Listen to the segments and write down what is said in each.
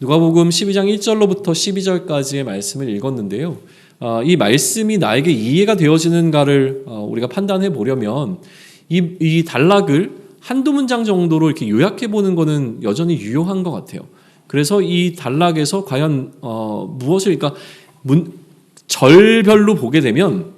누가복음 12장 1절로부터 12절까지의 말씀을 읽었는데요. 이 말씀이 나에게 이해가 되어지는가를 우리가 판단해 보려면 이 단락을 한두 문장 정도로 이렇게 요약해 보는 것은 여전히 유효한 것 같아요. 그래서 이 단락에서 과연 무엇을, 그러니까 절별로 보게 되면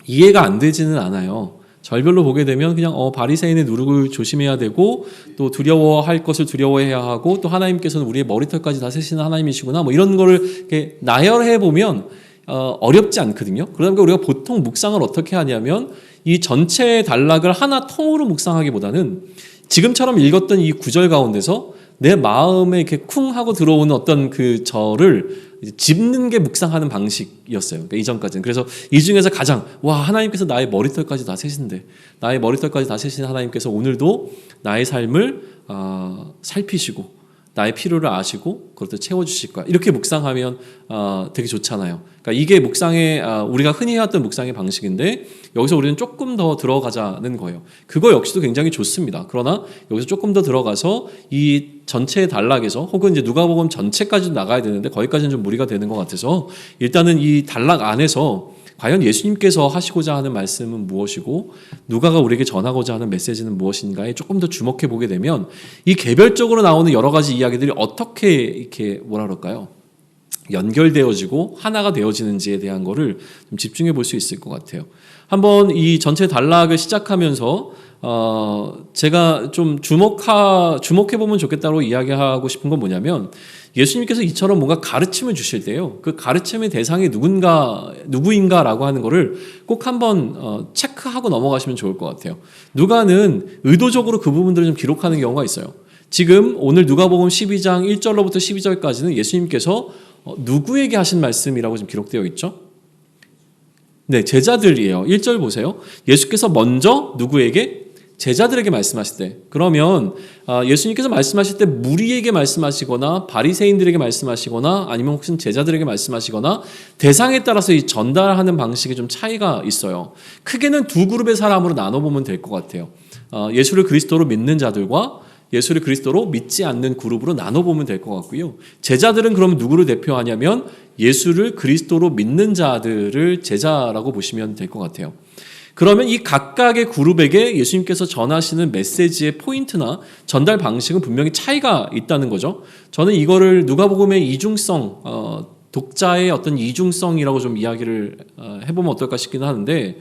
이해가 안 되지는 않아요. 절별로 보게 되면 그냥 바리새인의 누룩을 조심해야 되고, 또 두려워할 것을 두려워해야 하고, 또 하나님께서는 우리의 머리털까지 다 세시는 하나님이시구나, 뭐 이런 거를 이렇게 나열해 보면 어렵지 않거든요. 그러다 보니까 우리가 보통 묵상을 어떻게 하냐면 이 전체 단락을 하나 통으로 묵상하기보다는 지금처럼 읽었던 이 구절 가운데서 내 마음에 이렇게 쿵 하고 들어오는 어떤 그 절을 짚는 게 묵상하는 방식이었어요. 그러니까 이전까지는. 그래서 이 중에서 가장 하나님께서 나의 머리털까지 다 세신데, 나의 머리털까지 다 세신 하나님께서 오늘도 나의 삶을 살피시고 나의 필요를 아시고 그것도 채워주실 거야. 이렇게 묵상하면 되게 좋잖아요. 그러니까 이게 묵상의 우리가 흔히 해왔던 묵상의 방식인데, 여기서 우리는 조금 더 들어가자는 거예요. 그거 역시도 굉장히 좋습니다. 그러나 여기서 조금 더 들어가서 이 전체 단락에서, 혹은 이제 누가복음 전체까지도 나가야 되는데 거기까지는 좀 무리가 되는 것 같아서, 일단은 이 단락 안에서 과연 예수님께서 하시고자 하는 말씀은 무엇이고 누가가 우리에게 전하고자 하는 메시지는 무엇인가에 조금 더 주목해 보게 되면 이 개별적으로 나오는 여러 가지 이야기들이 어떻게 이렇게 뭐라 그럴까요? 연결되어지고 하나가 되어지는지에 대한 거를 좀 집중해 볼 수 있을 것 같아요. 한번 이 전체 단락을 시작하면서 제가 좀 주목해 보면 좋겠다고 이야기하고 싶은 건 뭐냐면, 예수님께서 이처럼 뭔가 가르침을 주실 때요, 그 가르침의 대상이 누구인가라고 하는 거를 꼭 한번 체크하고 넘어가시면 좋을 것 같아요. 누가는 의도적으로 그 부분들을 좀 기록하는 경우가 있어요. 지금 오늘 누가복음 12장 1절로부터 12절까지는 예수님께서 누구에게 하신 말씀이라고 지금 기록되어 있죠? 네, 제자들이에요. 1절 보세요. 예수께서 먼저 누구에게? 제자들에게 말씀하실 때, 그러면 예수님께서 말씀하실 때 무리에게 말씀하시거나 바리새인들에게 말씀하시거나 아니면 혹시 제자들에게 말씀하시거나 대상에 따라서 이 전달하는 방식이 좀 차이가 있어요. 크게는 두 그룹의 사람으로 나눠보면 될 것 같아요. 예수를 그리스도로 믿는 자들과 예수를 그리스도로 믿지 않는 그룹으로 나눠보면 될 것 같고요. 제자들은 그럼 누구를 대표하냐면 예수를 그리스도로 믿는 자들을 제자라고 보시면 될 것 같아요. 그러면 이 각각의 그룹에게 예수님께서 전하시는 메시지의 포인트나 전달 방식은 분명히 차이가 있다는 거죠. 저는 이거를 누가복음의 이중성, 독자의 어떤 이중성이라고 좀 이야기를 해보면 어떨까 싶기는 하는데,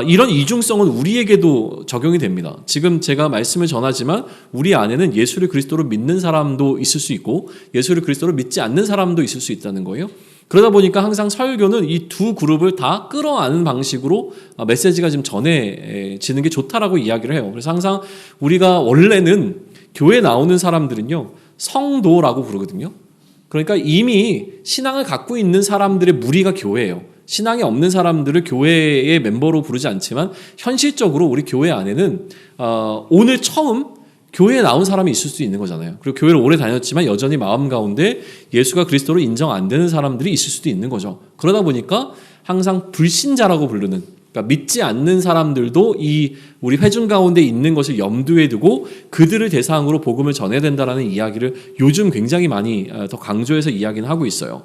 이런 이중성은 우리에게도 적용이 됩니다. 지금 제가 말씀을 전하지만 우리 안에는 예수를 그리스도로 믿는 사람도 있을 수 있고 예수를 그리스도로 믿지 않는 사람도 있을 수 있다는 거예요. 그러다 보니까 항상 설교는 이 두 그룹을 다 끌어안는 방식으로 메시지가 지금 전해지는 게 좋다라고 이야기를 해요. 그래서 항상 우리가 원래는 교회에 나오는 사람들은요, 성도라고 부르거든요. 그러니까 이미 신앙을 갖고 있는 사람들의 무리가 교회예요. 신앙이 없는 사람들을 교회의 멤버로 부르지 않지만 현실적으로 우리 교회 안에는 오늘 처음 교회에 나온 사람이 있을 수 있는 거잖아요. 그리고 교회를 오래 다녔지만 여전히 마음 가운데 예수가 그리스도로 인정 안 되는 사람들이 있을 수도 있는 거죠. 그러다 보니까 항상 불신자라고 부르는, 그러니까 믿지 않는 사람들도 이 우리 회중 가운데 있는 것을 염두에 두고 그들을 대상으로 복음을 전해야 된다는 이야기를 요즘 굉장히 많이 더 강조해서 이야기는 하고 있어요.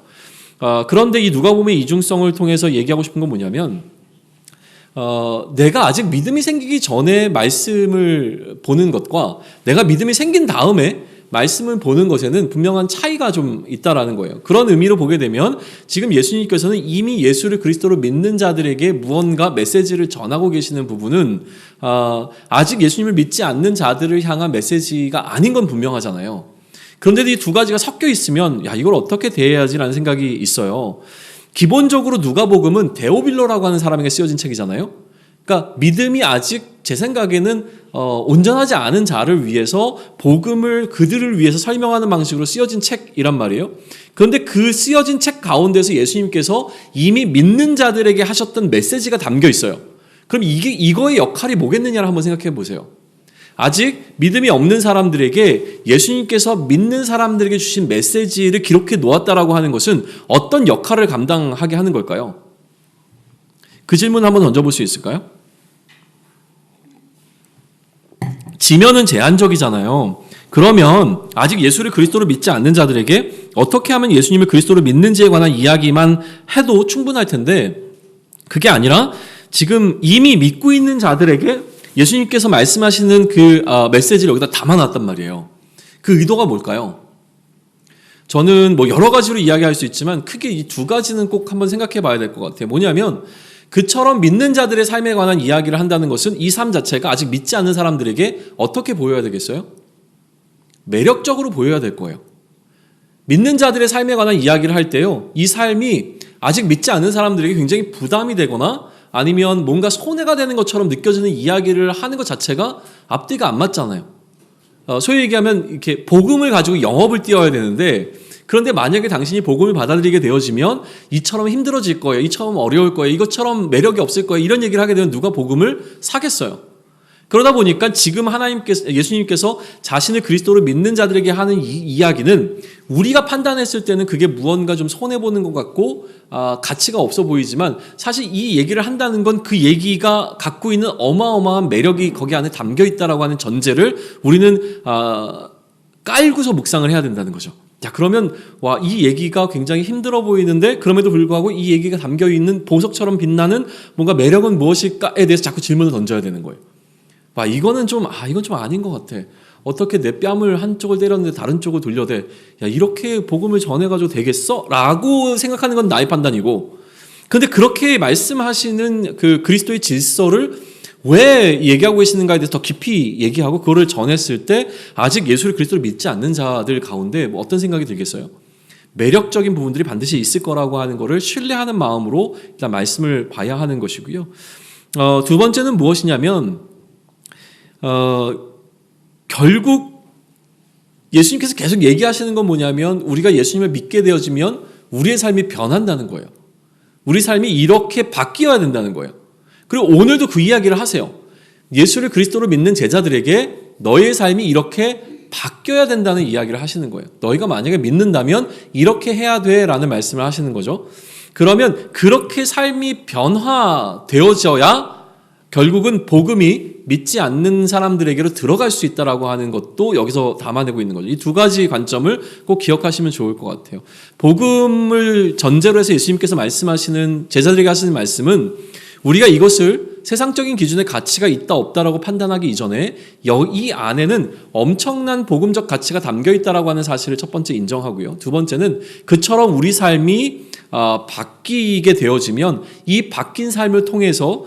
그런데 이 누가복음의 이중성을 통해서 얘기하고 싶은 건 뭐냐면, 내가 아직 믿음이 생기기 전에 말씀을 보는 것과 내가 믿음이 생긴 다음에 말씀을 보는 것에는 분명한 차이가 좀 있다라는 거예요. 그런 의미로 보게 되면 지금 예수님께서는 이미 예수를 그리스도로 믿는 자들에게 무언가 메시지를 전하고 계시는 부분은 아직 예수님을 믿지 않는 자들을 향한 메시지가 아닌 건 분명하잖아요. 그런데도 이 두 가지가 섞여 있으면 이걸 어떻게 대해야지라는 생각이 있어요. 기본적으로 누가복음은 데오빌로라고 하는 사람에게 쓰여진 책이잖아요. 그러니까 믿음이 아직 제 생각에는 온전하지 않은 자를 위해서 복음을 그들을 위해서 설명하는 방식으로 쓰여진 책이란 말이에요. 그런데 그 쓰여진 책 가운데서 예수님께서 이미 믿는 자들에게 하셨던 메시지가 담겨 있어요. 그럼 이거의 역할이 뭐겠느냐를 한번 생각해 보세요. 아직 믿음이 없는 사람들에게 예수님께서 믿는 사람들에게 주신 메시지를 기록해 놓았다라고 하는 것은 어떤 역할을 감당하게 하는 걸까요? 그 질문 한번 던져볼 수 있을까요? 지면은 제한적이잖아요. 그러면 아직 예수를 그리스도로 믿지 않는 자들에게 어떻게 하면 예수님을 그리스도로 믿는지에 관한 이야기만 해도 충분할 텐데 그게 아니라 지금 이미 믿고 있는 자들에게 예수님께서 말씀하시는 그 메시지를 여기다 담아놨단 말이에요. 그 의도가 뭘까요? 저는 뭐 여러 가지로 이야기할 수 있지만 크게 이 두 가지는 꼭 한번 생각해 봐야 될 것 같아요. 뭐냐면 그처럼 믿는 자들의 삶에 관한 이야기를 한다는 것은 이 삶 자체가 아직 믿지 않는 사람들에게 어떻게 보여야 되겠어요? 매력적으로 보여야 될 거예요. 믿는 자들의 삶에 관한 이야기를 할 때요, 이 삶이 아직 믿지 않는 사람들에게 굉장히 부담이 되거나 아니면 뭔가 손해가 되는 것처럼 느껴지는 이야기를 하는 것 자체가 앞뒤가 안 맞잖아요. 소위 얘기하면 이렇게 복음을 가지고 영업을 띄워야 되는데, 그런데 만약에 당신이 복음을 받아들이게 되어지면 이처럼 힘들어질 거예요, 이처럼 어려울 거예요, 이것처럼 매력이 없을 거예요, 이런 얘기를 하게 되면 누가 복음을 사겠어요? 그러다 보니까 지금 예수님께서 자신을 그리스도로 믿는 자들에게 하는 이 이야기는 우리가 판단했을 때는 그게 무언가 좀 손해보는 것 같고 가치가 없어 보이지만, 사실 이 얘기를 한다는 건 그 얘기가 갖고 있는 어마어마한 매력이 거기 안에 담겨 있다라고 하는 전제를 우리는 깔고서 묵상을 해야 된다는 거죠. 자, 그러면 이 얘기가 굉장히 힘들어 보이는데 그럼에도 불구하고 이 얘기가 담겨 있는 보석처럼 빛나는 뭔가 매력은 무엇일까에 대해서 자꾸 질문을 던져야 되는 거예요. 이건 좀 아닌 것 같아. 어떻게 내 뺨을 한쪽을 때렸는데 다른 쪽을 돌려대. 야, 이렇게 복음을 전해가지고 되겠어? 라고 생각하는 건 나의 판단이고, 근데 그렇게 말씀하시는 그 그리스도의 질서를 왜 얘기하고 계시는가에 대해서 더 깊이 얘기하고 그거를 전했을 때 아직 예수를 그리스도를 믿지 않는 자들 가운데 어떤 생각이 들겠어요? 매력적인 부분들이 반드시 있을 거라고 하는 것을 신뢰하는 마음으로 일단 말씀을 봐야 하는 것이고요. 두 번째는 무엇이냐면, 결국 예수님께서 계속 얘기하시는 건 뭐냐면, 우리가 예수님을 믿게 되어지면 우리의 삶이 변한다는 거예요. 우리 삶이 이렇게 바뀌어야 된다는 거예요. 그리고 오늘도 그 이야기를 하세요. 예수를 그리스도로 믿는 제자들에게 너의 삶이 이렇게 바뀌어야 된다는 이야기를 하시는 거예요. 너희가 만약에 믿는다면 이렇게 해야 돼 라는 말씀을 하시는 거죠. 그러면 그렇게 삶이 변화되어져야 결국은 복음이 믿지 않는 사람들에게로 들어갈 수 있다라고 하는 것도 여기서 담아내고 있는 거죠. 이 두 가지 관점을 꼭 기억하시면 좋을 것 같아요. 복음을 전제로 해서 예수님께서 말씀하시는, 제자들에게 하시는 말씀은 우리가 이것을 세상적인 기준의 가치가 있다 없다라고 판단하기 이전에 이 안에는 엄청난 복음적 가치가 담겨 있다라고 하는 사실을 첫 번째 인정하고요. 두 번째는 그처럼 우리 삶이 바뀌게 되어지면 이 바뀐 삶을 통해서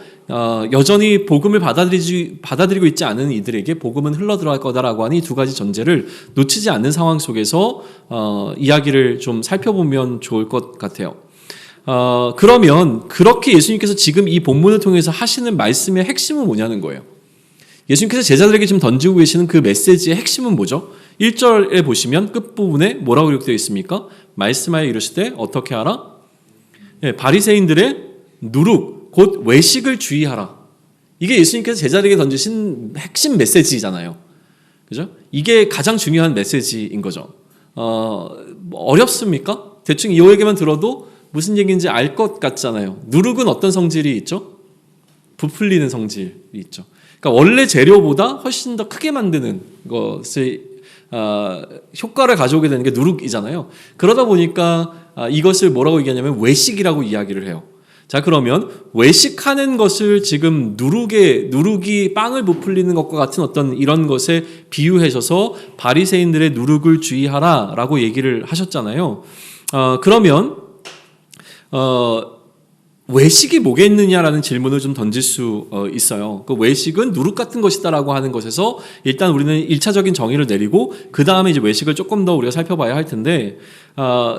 여전히 복음을 받아들이고 있지 않은 이들에게 복음은 흘러들어갈 거다라고 하는 이 두 가지 전제를 놓치지 않는 상황 속에서 이야기를 좀 살펴보면 좋을 것 같아요. 그러면 그렇게 예수님께서 지금 이 본문을 통해서 하시는 말씀의 핵심은 뭐냐는 거예요. 예수님께서 제자들에게 지금 던지고 계시는 그 메시지의 핵심은 뭐죠? 1절에 보시면 끝부분에 뭐라고 기록되어 있습니까? 말씀하여 이르시되 어떻게 하라? 바리새인들의 누룩 곧 외식을 주의하라. 이게 예수님께서 제자들에게 던지신 핵심 메시지잖아요. 그죠? 이게 가장 중요한 메시지인 거죠. 어렵습니까? 대충 이 얘기만 들어도 무슨 얘기인지 알 것 같잖아요. 누룩은 어떤 성질이 있죠? 부풀리는 성질이 있죠. 그러니까 원래 재료보다 훨씬 더 크게 만드는 것을 효과를 가져오게 되는 게 누룩이잖아요. 그러다 보니까 이것을 뭐라고 얘기하냐면 외식이라고 이야기를 해요. 자, 그러면 외식하는 것을 지금 누룩이 빵을 부풀리는 것과 같은 어떤 이런 것에 비유하셔서 바리새인들의 누룩을 주의하라라고 얘기를 하셨잖아요. 그러면 외식이 뭐겠느냐라는 질문을 좀 던질 수 있어요. 그 외식은 누룩 같은 것이다라고 하는 것에서 일단 우리는 1차적인 정의를 내리고 그 다음에 이제 외식을 조금 더 우리가 살펴봐야 할 텐데,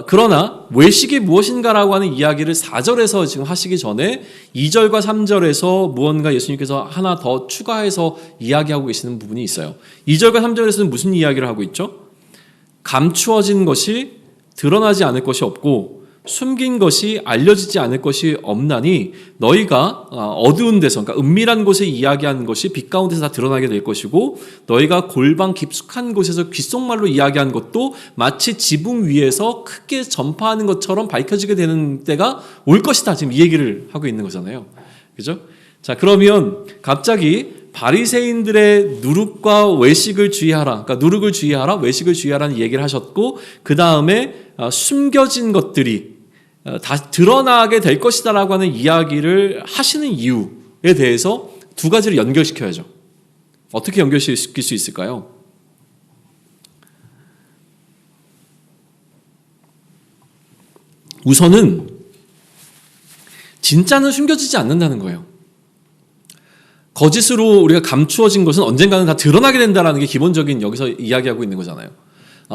그러나 외식이 무엇인가라고 하는 이야기를 4절에서 지금 하시기 전에 2절과 3절에서 무언가 예수님께서 하나 더 추가해서 이야기하고 계시는 부분이 있어요. 2절과 3절에서는 무슨 이야기를 하고 있죠? 감추어진 것이 드러나지 않을 것이 없고 숨긴 것이 알려지지 않을 것이 없나니 너희가 어두운 데서, 그러니까 은밀한 곳에 이야기하는 것이 빛 가운데서 다 드러나게 될 것이고, 너희가 골방 깊숙한 곳에서 귓속말로 이야기하는 것도 마치 지붕 위에서 크게 전파하는 것처럼 밝혀지게 되는 때가 올 것이다. 지금 이 얘기를 하고 있는 거잖아요. 그죠? 자, 그러면 갑자기 바리새인들의 누룩과 외식을 주의하라. 그러니까 누룩을 주의하라, 외식을 주의하라는 얘기를 하셨고 그 다음에 숨겨진 것들이 다 드러나게 될 것이다라고 하는 이야기를 하시는 이유에 대해서 두 가지를 연결시켜야죠. 어떻게 연결시킬 수 있을까요? 우선은 진짜는 숨겨지지 않는다는 거예요. 거짓으로 우리가 감추어진 것은 언젠가는 다 드러나게 된다는 게 기본적인 여기서 이야기하고 있는 거잖아요.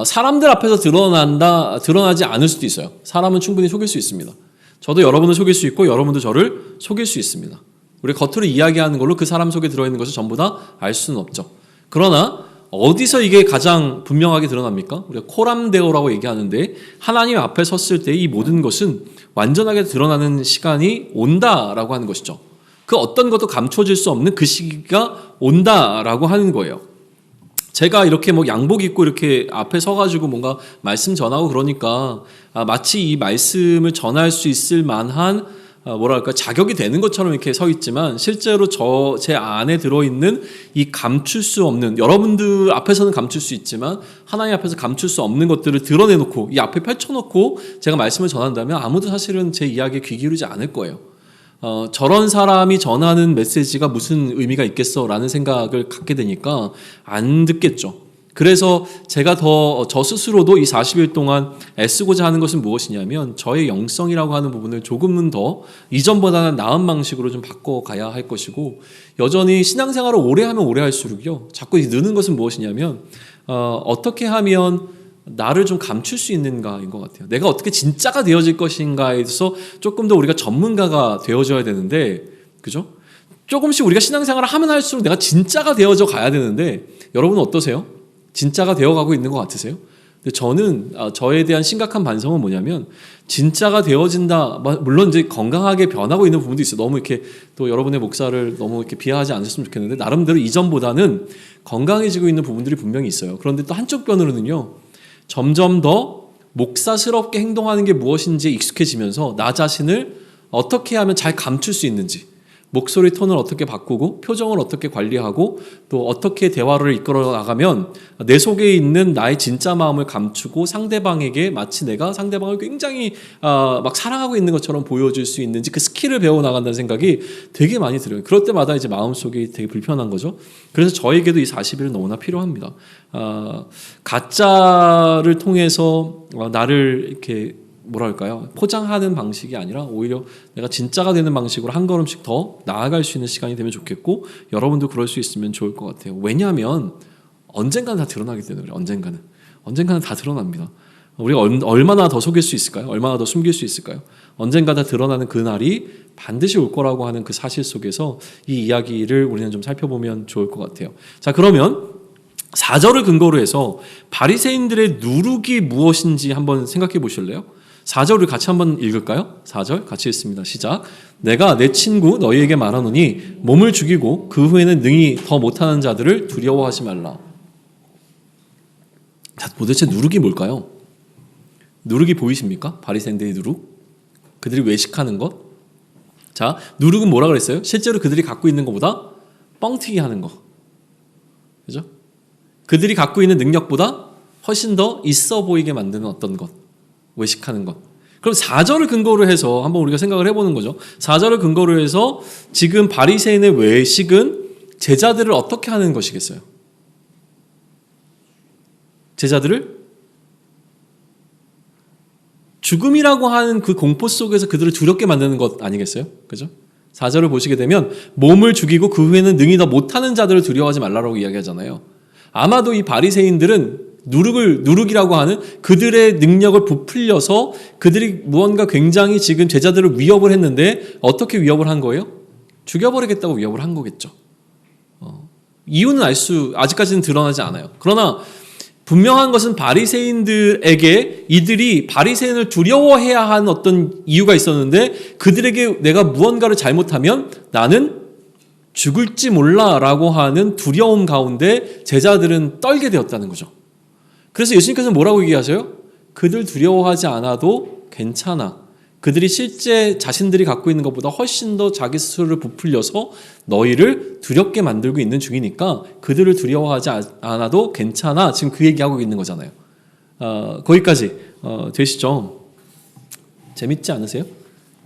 사람들 앞에서 드러나지 않을 수도 있어요. 사람은 충분히 속일 수 있습니다. 저도 여러분을 속일 수 있고 여러분도 저를 속일 수 있습니다. 우리가 겉으로 이야기하는 걸로 그 사람 속에 들어있는 것을 전부 다 알 수는 없죠. 그러나 어디서 이게 가장 분명하게 드러납니까? 우리가 코람데오라고 얘기하는데 하나님 앞에 섰을 때 이 모든 것은 완전하게 드러나는 시간이 온다라고 하는 것이죠. 그 어떤 것도 감춰질 수 없는 그 시기가 온다라고 하는 거예요. 제가 이렇게 뭐 양복 입고 이렇게 앞에 서가지고 뭔가 말씀 전하고 그러니까 마치 이 말씀을 전할 수 있을 만한 자격이 되는 것처럼 이렇게 서 있지만 실제로 제 안에 들어있는 이 감출 수 없는, 여러분들 앞에서는 감출 수 있지만 하나님 앞에서 감출 수 없는 것들을 드러내놓고 이 앞에 펼쳐놓고 제가 말씀을 전한다면 아무도 사실은 제 이야기에 귀 기울이지 않을 거예요. 저런 사람이 전하는 메시지가 무슨 의미가 있겠어라는 생각을 갖게 되니까 안 듣겠죠. 그래서 제가 저 스스로도 이 40일 동안 애쓰고자 하는 것은 무엇이냐면 저의 영성이라고 하는 부분을 조금은 더 이전보다는 나은 방식으로 좀 바꿔가야 할 것이고, 여전히 신앙생활을 오래 하면 오래 할수록요 자꾸 느는 것은 무엇이냐면 어떻게 하면 나를 좀 감출 수 있는가인 것 같아요. 내가 어떻게 진짜가 되어질 것인가에 대해서 조금 더 우리가 전문가가 되어져야 되는데, 그죠? 조금씩 우리가 신앙생활을 하면 할수록 내가 진짜가 되어져 가야 되는데, 여러분은 어떠세요? 진짜가 되어가고 있는 것 같으세요? 근데 저는 저에 대한 심각한 반성은 뭐냐면, 진짜가 되어진다. 물론 이제 건강하게 변하고 있는 부분도 있어요. 너무 이렇게 또 여러분의 목사를 너무 이렇게 비하하지 않으셨으면 좋겠는데, 나름대로 이전보다는 건강해지고 있는 부분들이 분명히 있어요. 그런데 또 한쪽 편으로는요, 점점 더 목사스럽게 행동하는 게 무엇인지에 익숙해지면서 나 자신을 어떻게 하면 잘 감출 수 있는지, 목소리 톤을 어떻게 바꾸고 표정을 어떻게 관리하고 또 어떻게 대화를 이끌어 나가면 내 속에 있는 나의 진짜 마음을 감추고 상대방에게 마치 내가 상대방을 굉장히 막 사랑하고 있는 것처럼 보여줄 수 있는지, 그 스킬을 배워나간다는 생각이 되게 많이 들어요. 그럴 때마다 이제 마음속이 되게 불편한 거죠. 그래서 저에게도 이 40일은 너무나 필요합니다. 가짜를 통해서 나를 이렇게 포장하는 방식이 아니라 오히려 내가 진짜가 되는 방식으로 한 걸음씩 더 나아갈 수 있는 시간이 되면 좋겠고, 여러분도 그럴 수 있으면 좋을 것 같아요. 왜냐하면 언젠가는 다 드러나기 때문에 그래요. 언젠가는 다 드러납니다. 우리가 얼마나 더 속일 수 있을까요? 얼마나 더 숨길 수 있을까요? 언젠가 다 드러나는 그날이 반드시 올 거라고 하는 그 사실 속에서 이 이야기를 우리는 좀 살펴보면 좋을 것 같아요. 자, 그러면 4절을 근거로 해서 바리새인들의 누룩이 무엇인지 한번 생각해 보실래요? 4절을 같이 한번 읽을까요? 4절 같이 읽습니다. 시작. 내가 내 친구 너희에게 말하노니 몸을 죽이고 그 후에는 능히 더 못하는 자들을 두려워하지 말라. 자, 도대체 누룩이 뭘까요? 누룩이 보이십니까? 바리새인들의 누룩? 그들이 외식하는 것? 자, 누룩은 뭐라 그랬어요? 실제로 그들이 갖고 있는 것보다 뻥튀기 하는 거. 그죠? 그들이 갖고 있는 능력보다 훨씬 더 있어 보이게 만드는 어떤 것. 외식하는 것. 그럼 4절을 근거로 해서 한번 우리가 생각을 해보는 거죠. 4절을 근거로 해서 지금 바리새인의 외식은 제자들을 어떻게 하는 것이겠어요? 제자들을 죽음이라고 하는 그 공포 속에서 그들을 두렵게 만드는 것 아니겠어요? 그죠? 4절을 보시게 되면 몸을 죽이고 그 후에는 능히 더 못하는 자들을 두려워하지 말라고 이야기하잖아요. 아마도 이 바리새인들은 누룩이라고 하는 그들의 능력을 부풀려서 그들이 무언가 굉장히 지금 제자들을 위협을 했는데 어떻게 위협을 한 거예요? 죽여버리겠다고 위협을 한 거겠죠. 이유는 아직까지는 드러나지 않아요. 그러나 분명한 것은 바리새인들에게 이들이 바리새인을 두려워해야 하는 어떤 이유가 있었는데, 그들에게 내가 무언가를 잘못하면 나는 죽을지 몰라라고 하는 두려움 가운데 제자들은 떨게 되었다는 거죠. 그래서 예수님께서는 뭐라고 얘기하세요? 그들 두려워하지 않아도 괜찮아. 그들이 실제 자신들이 갖고 있는 것보다 훨씬 더 자기 스스로를 부풀려서 너희를 두렵게 만들고 있는 중이니까 그들을 두려워하지 않아도 괜찮아. 지금 그 얘기하고 있는 거잖아요. 거기까지 되시죠? 재밌지 않으세요?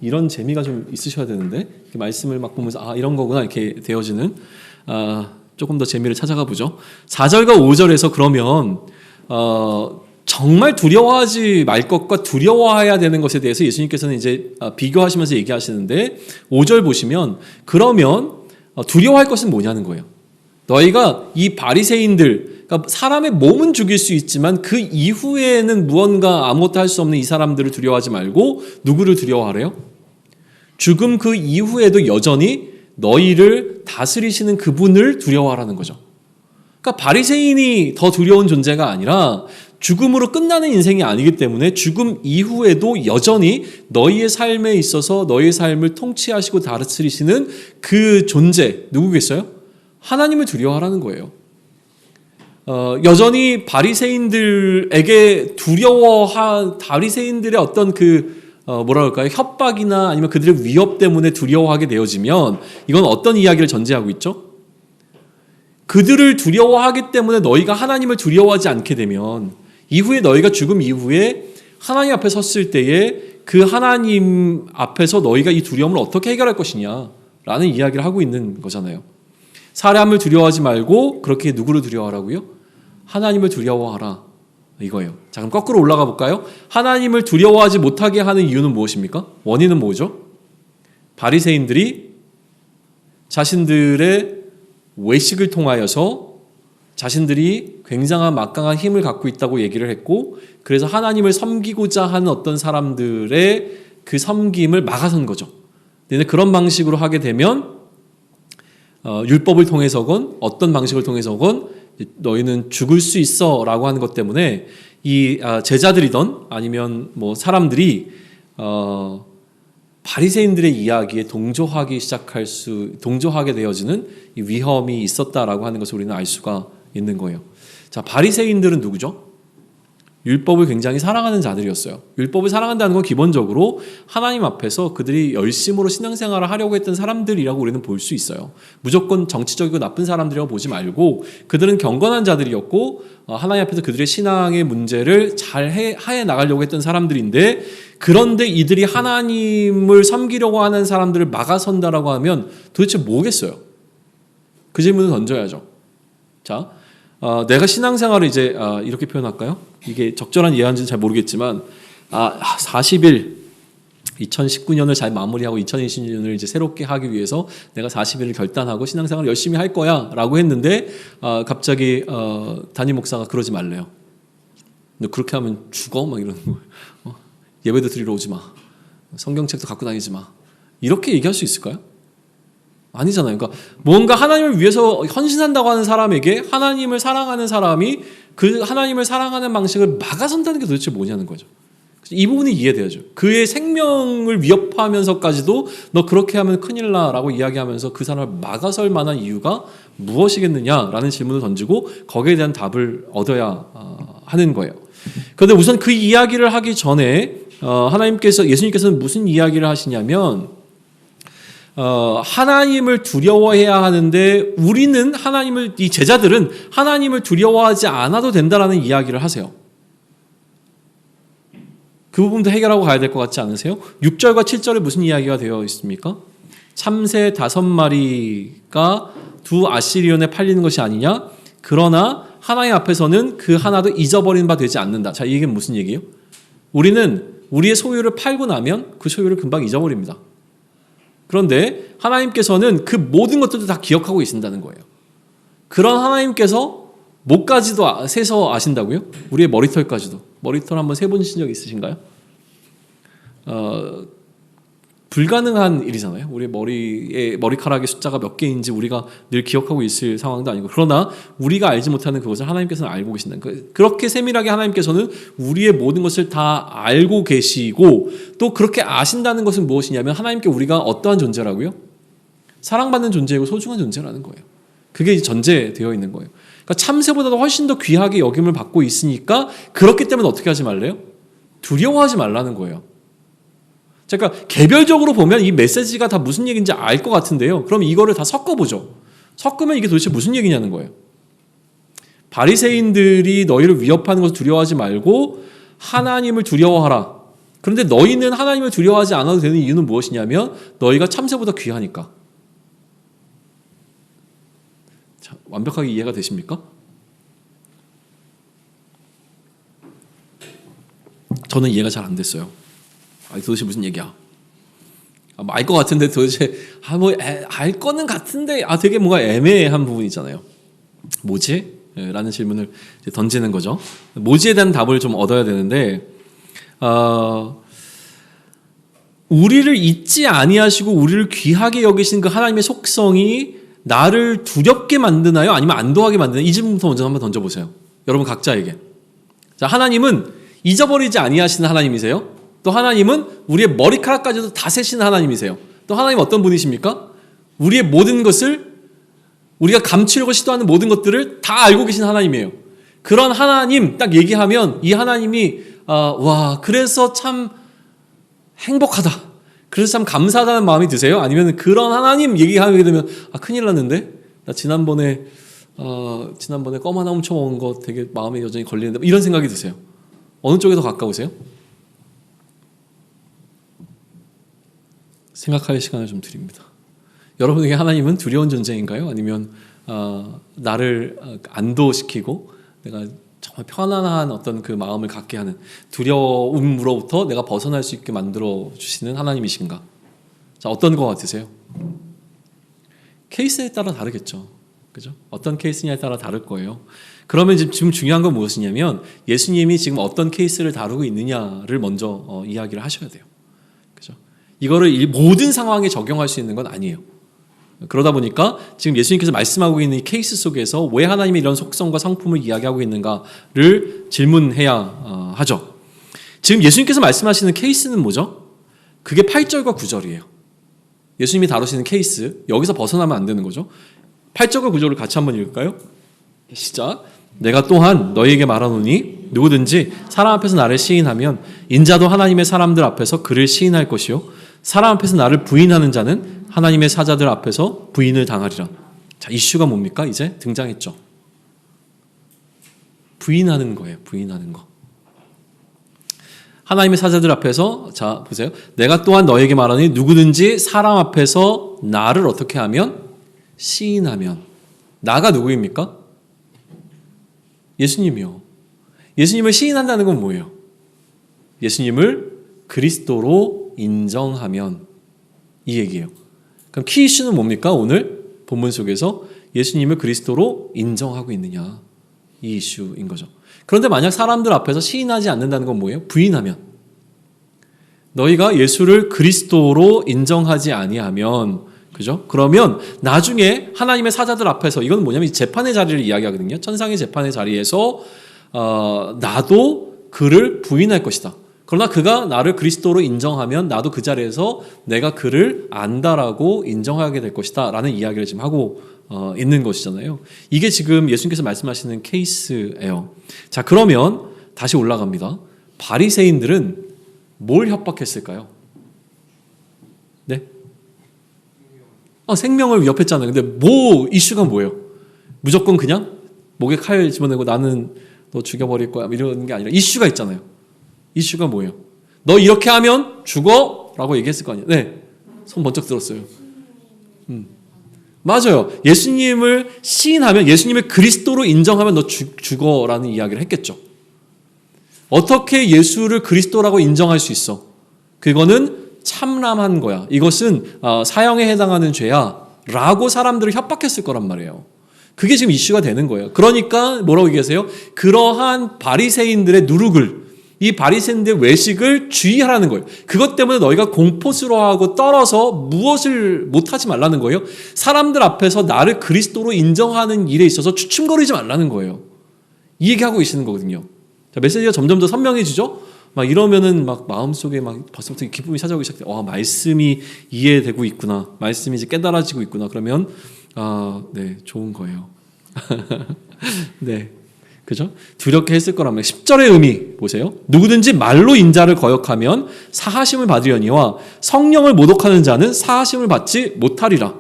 이런 재미가 좀 있으셔야 되는데 이렇게 말씀을 막 보면서 이런 거구나 이렇게 되어지는 조금 더 재미를 찾아가 보죠. 4절과 5절에서 그러면 정말 두려워하지 말 것과 두려워해야 되는 것에 대해서 예수님께서는 이제 비교하시면서 얘기하시는데 5절 보시면 그러면 두려워할 것은 뭐냐는 거예요. 너희가 이 바리새인들, 그러니까 사람의 몸은 죽일 수 있지만 그 이후에는 무언가 아무것도 할 수 없는 이 사람들을 두려워하지 말고 누구를 두려워하래요? 죽음 그 이후에도 여전히 너희를 다스리시는 그분을 두려워하라는 거죠. 그러니까 바리새인이 더 두려운 존재가 아니라 죽음으로 끝나는 인생이 아니기 때문에 죽음 이후에도 여전히 너희의 삶에 있어서 너희의 삶을 통치하시고 다스리시는 그 존재 누구겠어요? 하나님을 두려워하라는 거예요. 여전히 바리새인들에게 바리새인들의 어떤 뭐라 그럴까요? 협박이나 아니면 그들의 위협 때문에 두려워하게 되어지면 이건 어떤 이야기를 전제하고 있죠? 그들을 두려워하기 때문에 너희가 하나님을 두려워하지 않게 되면 이후에 너희가 죽음 이후에 하나님 앞에 섰을 때에 그 하나님 앞에서 너희가 이 두려움을 어떻게 해결할 것이냐라는 이야기를 하고 있는 거잖아요. 사람을 두려워하지 말고 그렇게 누구를 두려워하라고요? 하나님을 두려워하라 이거예요. 자, 그럼 거꾸로 올라가 볼까요? 하나님을 두려워하지 못하게 하는 이유는 무엇입니까? 원인은 뭐죠? 바리새인들이 자신들의 외식을 통하여서 자신들이 굉장한 막강한 힘을 갖고 있다고 얘기를 했고 그래서 하나님을 섬기고자 하는 어떤 사람들의 그 섬김을 막아선 거죠. 근데 그런 방식으로 하게 되면 율법을 통해서건 어떤 방식을 통해서건 너희는 죽을 수 있어 라고 하는 것 때문에 이 제자들이던 아니면 뭐 사람들이 바리새인들의 이야기에 동조하게 되어지는 이 위험이 있었다라고 하는 것을 우리는 알 수가 있는 거예요. 자, 바리새인들은 누구죠? 율법을 굉장히 사랑하는 자들이었어요. 율법을 사랑한다는 건 기본적으로 하나님 앞에서 그들이 열심으로 신앙생활을 하려고 했던 사람들이라고 우리는 볼 수 있어요. 무조건 정치적이고 나쁜 사람들이라고 보지 말고 그들은 경건한 자들이었고 하나님 앞에서 그들의 신앙의 문제를 잘 해해 나가려고 했던 사람들인데 그런데 이들이 하나님을 섬기려고 하는 사람들을 막아선다라고 하면 도대체 뭐겠어요? 그 질문을 던져야죠. 자, 내가 신앙생활을 이제 이렇게 표현할까요? 이게 적절한 예언인지는 잘 모르겠지만 40일 2019년을 잘 마무리하고 2020년을 이제 새롭게 하기 위해서 내가 40일을 결단하고 신앙생활을 열심히 할 거야 라고 했는데 갑자기 담임 목사가 그러지 말래요. 너 그렇게 하면 죽어? 막 이러는 거예요. 예배도 드리러 오지 마. 성경책도 갖고 다니지 마. 이렇게 얘기할 수 있을까요? 아니잖아요. 그러니까 뭔가 하나님을 위해서 헌신한다고 하는 사람에게 하나님을 사랑하는 사람이 그 하나님을 사랑하는 방식을 막아선다는 게 도대체 뭐냐는 거죠. 이 부분이 이해돼야죠. 그의 생명을 위협하면서까지도 너 그렇게 하면 큰일 나라고 이야기하면서 그 사람을 막아설 만한 이유가 무엇이겠느냐라는 질문을 던지고 거기에 대한 답을 얻어야 하는 거예요. 그런데 우선 그 이야기를 하기 전에 예수님께서는 무슨 이야기를 하시냐면 하나님을 두려워해야 하는데 이 제자들은 하나님을 두려워하지 않아도 된다라는 이야기를 하세요. 그 부분도 해결하고 가야 될 것 같지 않으세요? 6절과 7절에 무슨 이야기가 되어 있습니까? 참새 5마리가 2 아시리온에 팔리는 것이 아니냐? 그러나 하나님 앞에서는 그 하나도 잊어버린 바 되지 않는다. 자, 이게 무슨 얘기예요? 우리는 우리의 소유를 팔고 나면 그 소유를 금방 잊어버립니다. 그런데 하나님께서는 그 모든 것들도 다 기억하고 계신다는 거예요. 그런 하나님께서 목까지도 세서 아신다고요? 우리의 머리털까지도. 머리털 한번 세보신 적 있으신가요? 불가능한 일이잖아요. 우리 머리카락의 숫자가 몇 개인지 우리가 늘 기억하고 있을 상황도 아니고 그러나 우리가 알지 못하는 그것을 하나님께서는 알고 계신다. 그렇게 세밀하게 하나님께서는 우리의 모든 것을 다 알고 계시고 또 그렇게 아신다는 것은 무엇이냐면 하나님께 우리가 어떠한 존재라고요? 사랑받는 존재이고 소중한 존재라는 거예요. 그게 전제되어 있는 거예요. 그러니까 참새보다도 훨씬 더 귀하게 여김을 받고 있으니까 그렇기 때문에 어떻게 하지 말래요? 두려워하지 말라는 거예요. 그러니까 개별적으로 보면 이 메시지가 다 무슨 얘기인지 알 것 같은데요. 그럼 이거를 다 섞어보죠. 섞으면 이게 도대체 무슨 얘기냐는 거예요. 바리새인들이 너희를 위협하는 것을 두려워하지 말고 하나님을 두려워하라. 그런데 너희는 하나님을 두려워하지 않아도 되는 이유는 무엇이냐면 너희가 참새보다 귀하니까. 자, 완벽하게 이해가 되십니까? 저는 이해가 잘 안 됐어요. 도대체 무슨 얘기야? 알 것 같은데 도대체 알 거는 같은데 되게 뭔가 애매한 부분이잖아요. 뭐지? 라는 질문을 던지는 거죠. 뭐지에 대한 답을 좀 얻어야 되는데 우리를 잊지 아니하시고 우리를 귀하게 여기신 그 하나님의 속성이 나를 두렵게 만드나요? 아니면 안도하게 만드나요? 이 질문부터 먼저 한번 던져보세요. 여러분 각자에게. 자, 하나님은 잊어버리지 아니하시는 하나님이세요. 또 하나님은 우리의 머리카락까지도 다 세시는 하나님이세요. 또 하나님 어떤 분이십니까? 우리의 모든 것을 우리가 감추려고 시도하는 모든 것들을 다 알고 계신 하나님이에요. 그런 하나님 딱 얘기하면 이 하나님이 그래서 참 행복하다. 그래서 참 감사하다는 마음이 드세요? 아니면 그런 하나님 얘기하게 되면 큰일 났는데? 나 지난번에 껌 하나 훔쳐먹은 거 되게 마음에 여전히 걸리는데 이런 생각이 드세요. 어느 쪽에 더 가까우세요? 생각할 시간을 좀 드립니다. 여러분에게 하나님은 두려운 존재인가요? 아니면 나를 안도시키고 내가 정말 편안한 어떤 그 마음을 갖게 하는 두려움으로부터 내가 벗어날 수 있게 만들어 주시는 하나님이신가? 자, 어떤 거 같으세요? 케이스에 따라 다르겠죠. 그죠? 어떤 케이스냐에 따라 다를 거예요. 그러면 지금 중요한 건 무엇이냐면 예수님이 지금 어떤 케이스를 다루고 있느냐를 먼저 이야기를 하셔야 돼요. 그죠? 이거를 모든 상황에 적용할 수 있는 건 아니에요. 그러다 보니까 지금 예수님께서 말씀하고 있는 이 케이스 속에서 왜 하나님이 이런 속성과 성품을 이야기하고 있는가를 질문해야 하죠. 지금 예수님께서 말씀하시는 케이스는 뭐죠? 그게 8절과 9절이에요. 예수님이 다루시는 케이스, 여기서 벗어나면 안 되는 거죠. 8절과 9절을 같이 한번 읽을까요? 시작. 내가 또한 너희에게 말하노니 누구든지 사람 앞에서 나를 시인하면 인자도 하나님의 사람들 앞에서 그를 시인할 것이요 사람 앞에서 나를 부인하는 자는 하나님의 사자들 앞에서 부인을 당하리라. 자, 이슈가 뭡니까? 이제 등장했죠. 부인하는 거예요. 부인하는 거. 하나님의 사자들 앞에서 자 보세요. 내가 또한 너에게 말하니 누구든지 사람 앞에서 나를 어떻게 하면? 시인하면. 나가 누구입니까? 예수님이요. 예수님을 시인한다는 건 뭐예요? 예수님을 그리스도로 인정하면 이 얘기예요. 그럼 키 이슈는 뭡니까? 오늘 본문 속에서 예수님을 그리스도로 인정하고 있느냐 이 이슈인 거죠. 그런데 만약 사람들 앞에서 시인하지 않는다는 건 뭐예요? 부인하면 너희가 예수를 그리스도로 인정하지 아니하면 그죠? 그러면 나중에 하나님의 사자들 앞에서 이건 뭐냐면 재판의 자리를 이야기하거든요. 천상의 재판의 자리에서 나도 그를 부인할 것이다. 그러나 그가 나를 그리스도로 인정하면 나도 그 자리에서 내가 그를 안다라고 인정하게 될 것이다 라는 이야기를 지금 하고 있는 것이잖아요. 이게 지금 예수님께서 말씀하시는 케이스예요. 자, 그러면 다시 올라갑니다. 바리새인들은 뭘 협박했을까요? 네? 생명을 위협했잖아요. 근데 이슈가 뭐예요? 무조건 그냥 목에 칼 집어내고 나는 너 죽여버릴 거야 이런 게 아니라 이슈가 있잖아요. 이슈가 뭐예요? 너 이렇게 하면 죽어? 라고 얘기했을 거 아니에요. 네. 손 번쩍 들었어요. 맞아요. 예수님을 시인하면 예수님을 그리스도로 인정하면 너 죽어 라는 이야기를 했겠죠. 어떻게 예수를 그리스도라고 인정할 수 있어? 그거는 참람한 거야. 이것은 사형에 해당하는 죄야 라고 사람들을 협박했을 거란 말이에요. 그게 지금 이슈가 되는 거예요. 그러니까 뭐라고 얘기하세요? 그러한 바리새인들의 누룩을 이 바리새인들의 외식을 주의하라는 거예요. 그것 때문에 너희가 공포스러워하고 떨어서 무엇을 못하지 말라는 거예요. 사람들 앞에서 나를 그리스도로 인정하는 일에 있어서 주춤거리지 말라는 거예요. 이 얘기하고 계시는 거거든요. 자, 메시지가 점점 더 선명해지죠? 막 이러면은 막 마음속에 막 벌써부터 기쁨이 찾아오기 시작돼. 말씀이 이해되고 있구나. 말씀이 이제 깨달아지고 있구나. 그러면 네, 좋은 거예요. 네. 그죠? 두렵게 했을 거라면 10절의 의미 보세요. 누구든지 말로 인자를 거역하면 사하심을 받으려니와 성령을 모독하는 자는 사하심을 받지 못하리라.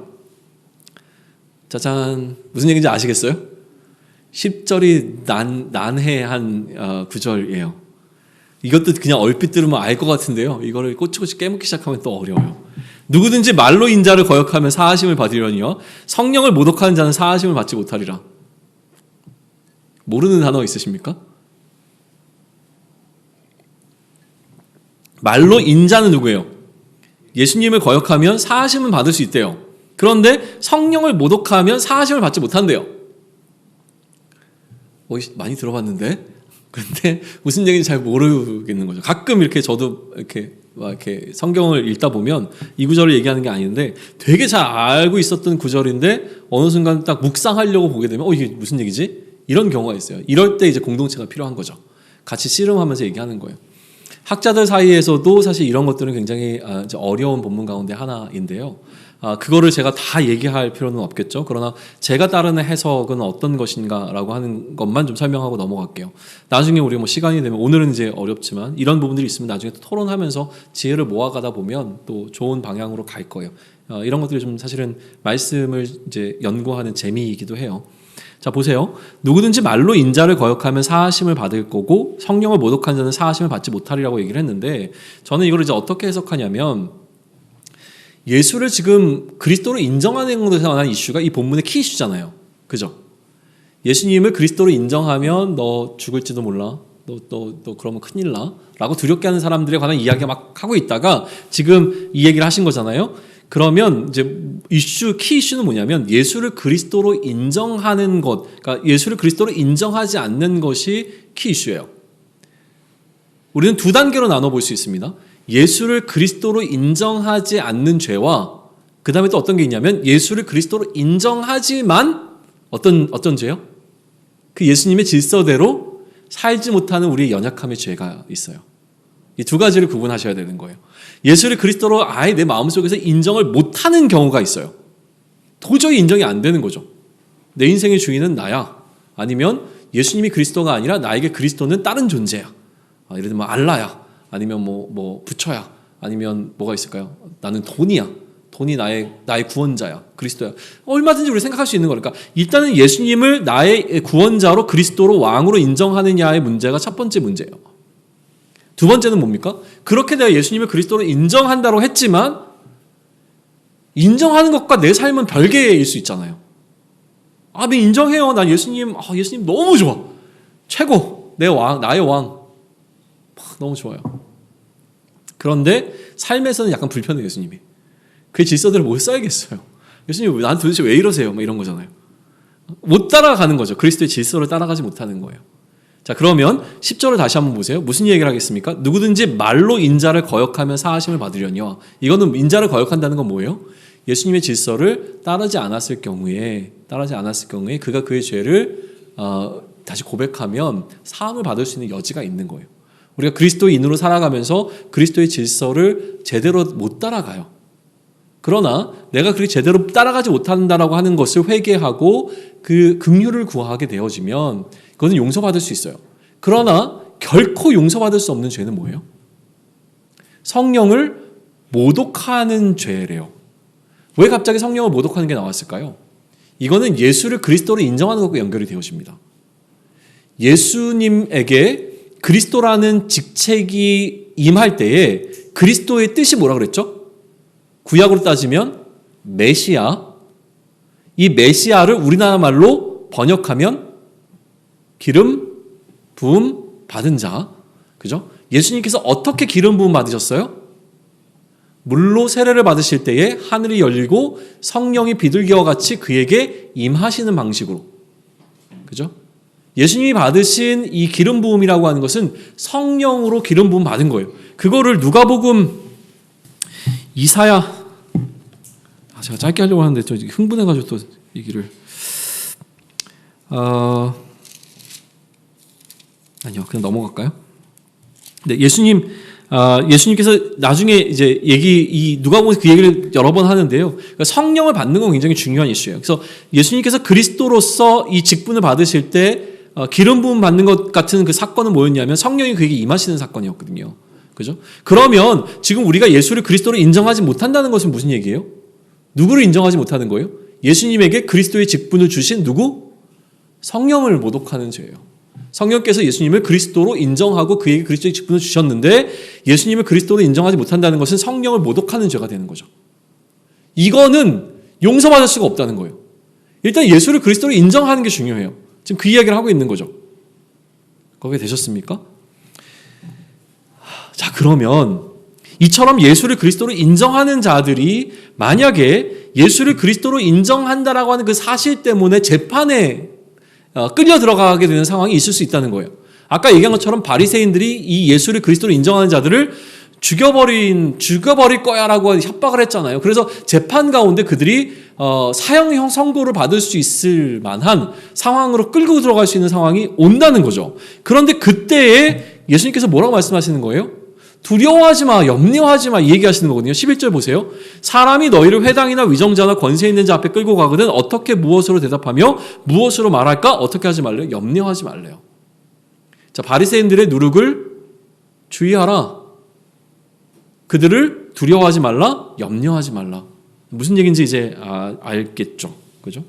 짜잔. 무슨 얘기인지 아시겠어요? 10절이 난해한 구절이에요. 이것도 그냥 얼핏 들으면 알 것 같은데요. 이거를 꼬치꼬치 깨묻기 시작하면 또 어려워요. 누구든지 말로 인자를 거역하면 사하심을 받으려니와 성령을 모독하는 자는 사하심을 받지 못하리라. 모르는 단어 있으십니까? 말로 인자는 누구예요? 예수님을 거역하면 사하심은 받을 수 있대요. 그런데 성령을 모독하면 사하심을 받지 못한대요. 많이 들어봤는데, 근데 무슨 얘기인지 잘 모르겠는 거죠. 가끔 이렇게 저도 이렇게 성경을 읽다 보면 이 구절을 얘기하는 게 아닌데 되게 잘 알고 있었던 구절인데 어느 순간 딱 묵상하려고 보게 되면 이게 무슨 얘기지? 이런 경우가 있어요. 이럴 때 이제 공동체가 필요한 거죠. 같이 씨름하면서 얘기하는 거예요. 학자들 사이에서도 사실 이런 것들은 굉장히 어려운 본문 가운데 하나인데요. 그거를 제가 다 얘기할 필요는 없겠죠. 그러나 제가 따르는 해석은 어떤 것인가라고 하는 것만 좀 설명하고 넘어갈게요. 나중에 우리가 시간이 되면, 오늘은 이제 어렵지만 이런 부분들이 있으면 나중에 또 토론하면서 지혜를 모아가다 보면 또 좋은 방향으로 갈 거예요. 이런 것들이 좀 사실은 말씀을 이제 연구하는 재미이기도 해요. 자, 보세요. 누구든지 말로 인자를 거역하면 사하심을 받을 거고 성령을 모독하는 자는 사하심을 받지 못하리라고 얘기를 했는데, 저는 이걸 이제 어떻게 해석하냐면, 예수를 지금 그리스도로 인정하는 것에 관한 이슈가 이 본문의 키 이슈잖아요. 그죠? 예수님을 그리스도로 인정하면 너 죽을지도 몰라. 너 그러면 큰일 나. 라고 두렵게 하는 사람들에 관한 이야기 막 하고 있다가 지금 이 얘기를 하신 거잖아요. 그러면 이제 키 이슈는 뭐냐면 예수를 그리스도로 인정하는 것, 그러니까 예수를 그리스도로 인정하지 않는 것이 키 이슈예요. 우리는 두 단계로 나눠볼 수 있습니다. 예수를 그리스도로 인정하지 않는 죄와 그 다음에 또 어떤 게 있냐면 예수를 그리스도로 인정하지만 어떤 죄요? 그 예수님의 질서대로 살지 못하는 우리의 연약함의 죄가 있어요. 이 두 가지를 구분하셔야 되는 거예요. 예수를 그리스도로 아예 내 마음속에서 인정을 못하는 경우가 있어요. 도저히 인정이 안 되는 거죠. 내 인생의 주인은 나야. 아니면 예수님이 그리스도가 아니라 나에게 그리스도는 다른 존재야. 예를 들면 알라야. 아니면 뭐 부처야. 아니면 뭐가 있을까요? 나는 돈이야. 돈이 나의 구원자야. 그리스도야. 얼마든지 우리 생각할 수 있는 거니까 일단은 예수님을 나의 구원자로 그리스도로 왕으로 인정하느냐의 문제가 첫 번째 문제예요. 두 번째는 뭡니까? 그렇게 내가 예수님을 그리스도로 인정한다고 했지만 인정하는 것과 내 삶은 별개일 수 있잖아요. 인정해요. 난 예수님 너무 좋아. 최고. 내 왕, 나의 왕. 너무 좋아요. 그런데 삶에서는 약간 불편해요, 예수님이. 그 질서대로 못 살겠어요. 예수님, 난 도대체 왜 이러세요? 이런 거잖아요. 못 따라가는 거죠. 그리스도의 질서를 따라가지 못하는 거예요. 자, 그러면 10절을 다시 한번 보세요. 무슨 얘기를 하겠습니까? 누구든지 말로 인자를 거역하면 사하심을 받으려니와. 이거는 인자를 거역한다는 건 뭐예요? 예수님의 질서를 따르지 않았을 경우에 그가 그의 죄를 다시 고백하면 사함을 받을 수 있는 여지가 있는 거예요. 우리가 그리스도인으로 살아가면서 그리스도의 질서를 제대로 못 따라가요. 그러나 내가 그렇게 제대로 따라가지 못한다라고 하는 것을 회개하고 그 긍휼을 구하게 되어지면 그것은 용서받을 수 있어요. 그러나 결코 용서받을 수 없는 죄는 뭐예요? 성령을 모독하는 죄래요. 왜 갑자기 성령을 모독하는 게 나왔을까요? 이거는 예수를 그리스도로 인정하는 것과 연결이 되어집니다. 예수님에게 그리스도라는 직책이 임할 때에 그리스도의 뜻이 뭐라 그랬죠? 구약으로 따지면 메시아. 이 메시아를 우리나라 말로 번역하면 기름 부음 받은 자. 그죠? 예수님께서 어떻게 기름 부음 받으셨어요? 물로 세례를 받으실 때에 하늘이 열리고 성령이 비둘기와 같이 그에게 임하시는 방식으로. 그죠? 예수님이 받으신 이 기름 부음이라고 하는 것은 성령으로 기름 부음 받은 거예요. 그거를 누가복음 이사야, 제가 짧게 하려고 하는데 저 흥분해가지고 또 얘기를 아니요, 그냥 넘어갈까요? 네, 예수님께서 나중에 이제 이 누가복음에서 그 얘기를 여러 번 하는데요. 그러니까 성령을 받는 건 굉장히 중요한 이슈예요. 그래서 예수님께서 그리스도로서 이 직분을 받으실 때 기름 부음 받는 것 같은 그 사건은 뭐였냐면 성령이 그에게 임하시는 사건이었거든요. 그죠? 그러면 지금 우리가 예수를 그리스도로 인정하지 못한다는 것은 무슨 얘기예요? 누구를 인정하지 못하는 거예요? 예수님에게 그리스도의 직분을 주신 누구? 성령을 모독하는 죄예요. 성령께서 예수님을 그리스도로 인정하고 그에게 그리스도의 직분을 주셨는데 예수님을 그리스도로 인정하지 못한다는 것은 성령을 모독하는 죄가 되는 거죠. 이거는 용서받을 수가 없다는 거예요. 일단 예수를 그리스도로 인정하는 게 중요해요. 지금 그 이야기를 하고 있는 거죠. 거기에 되셨습니까? 자, 그러면 이처럼 예수를 그리스도로 인정하는 자들이 만약에 예수를 그리스도로 인정한다라고 하는 그 사실 때문에 재판에 끌려 들어가게 되는 상황이 있을 수 있다는 거예요. 아까 얘기한 것처럼 바리새인들이 이 예수를 그리스도로 인정하는 자들을 죽여버릴 거야라고 협박을 했잖아요. 그래서 재판 가운데 그들이 사형형 선고를 받을 수 있을 만한 상황으로 끌고 들어갈 수 있는 상황이 온다는 거죠. 그런데 그때에 예수님께서 뭐라고 말씀하시는 거예요? 두려워하지 마, 염려하지 마 얘기하시는 거거든요. 11절 보세요. 사람이 너희를 회당이나 위정자나 권세 있는 자 앞에 끌고 가거든 어떻게 무엇으로 대답하며 무엇으로 말할까? 어떻게 하지 말래요? 염려하지 말래요. 자, 바리새인들의 누룩을 주의하라. 그들을 두려워하지 말라, 염려하지 말라. 무슨 얘기인지 이제 알겠죠. 그죠?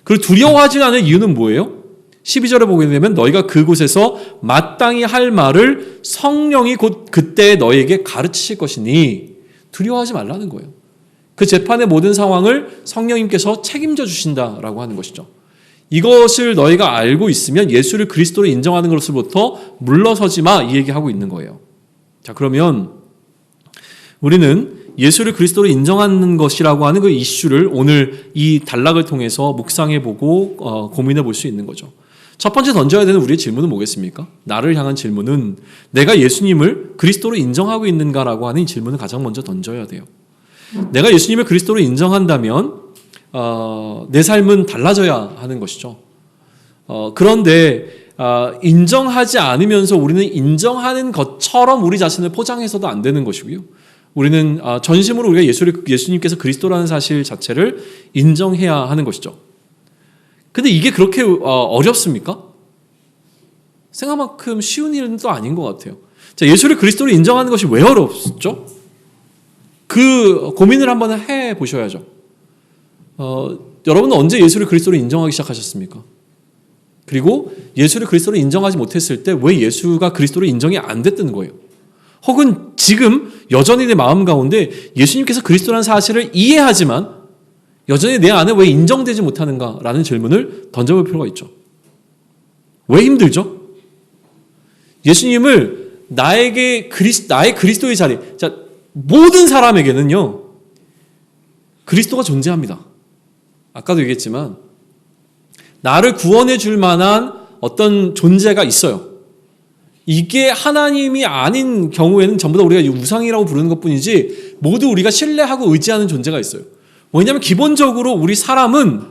그리고 두려워하지 않은 이유는 뭐예요? 12절에 보게 되면 너희가 그곳에서 마땅히 할 말을 성령이 곧 그때 너희에게 가르치실 것이니 두려워하지 말라는 거예요. 그 재판의 모든 상황을 성령님께서 책임져 주신다라고 하는 것이죠. 이것을 너희가 알고 있으면 예수를 그리스도로 인정하는 것으로부터 물러서지 마 이 얘기하고 있는 거예요. 자, 그러면 우리는 예수를 그리스도로 인정하는 것이라고 하는 그 이슈를 오늘 이 단락을 통해서 묵상해보고 고민해 볼 수 있는 거죠. 첫 번째 던져야 되는 우리의 질문은 뭐겠습니까? 나를 향한 질문은 내가 예수님을 그리스도로 인정하고 있는가라고 하는 이 질문을 가장 먼저 던져야 돼요. 내가 예수님을 그리스도로 인정한다면 내 삶은 달라져야 하는 것이죠. 그런데 인정하지 않으면서 우리는 인정하는 것처럼 우리 자신을 포장해서도 안 되는 것이고요. 우리는 전심으로 우리가 예수님께서 그리스도라는 사실 자체를 인정해야 하는 것이죠. 근데 이게 그렇게 어렵습니까? 생각만큼 쉬운 일은 또 아닌 것 같아요. 자, 예수를 그리스도로 인정하는 것이 왜 어렵죠? 그 고민을 한번 해보셔야죠. 여러분은 언제 예수를 그리스도로 인정하기 시작하셨습니까? 그리고 예수를 그리스도로 인정하지 못했을 때 왜 예수가 그리스도로 인정이 안 됐던 거예요? 혹은 지금 여전히 내 마음 가운데 예수님께서 그리스도라는 사실을 이해하지만 여전히 내 안에 왜 인정되지 못하는가라는 질문을 던져볼 필요가 있죠. 왜 힘들죠? 예수님을 나의 그리스도의 자리, 자, 모든 사람에게는요 그리스도가 존재합니다. 아까도 얘기했지만 나를 구원해 줄 만한 어떤 존재가 있어요. 이게 하나님이 아닌 경우에는 전부 다 우리가 우상이라고 부르는 것뿐이지 모두 우리가 신뢰하고 의지하는 존재가 있어요. 왜냐하면 기본적으로 우리 사람은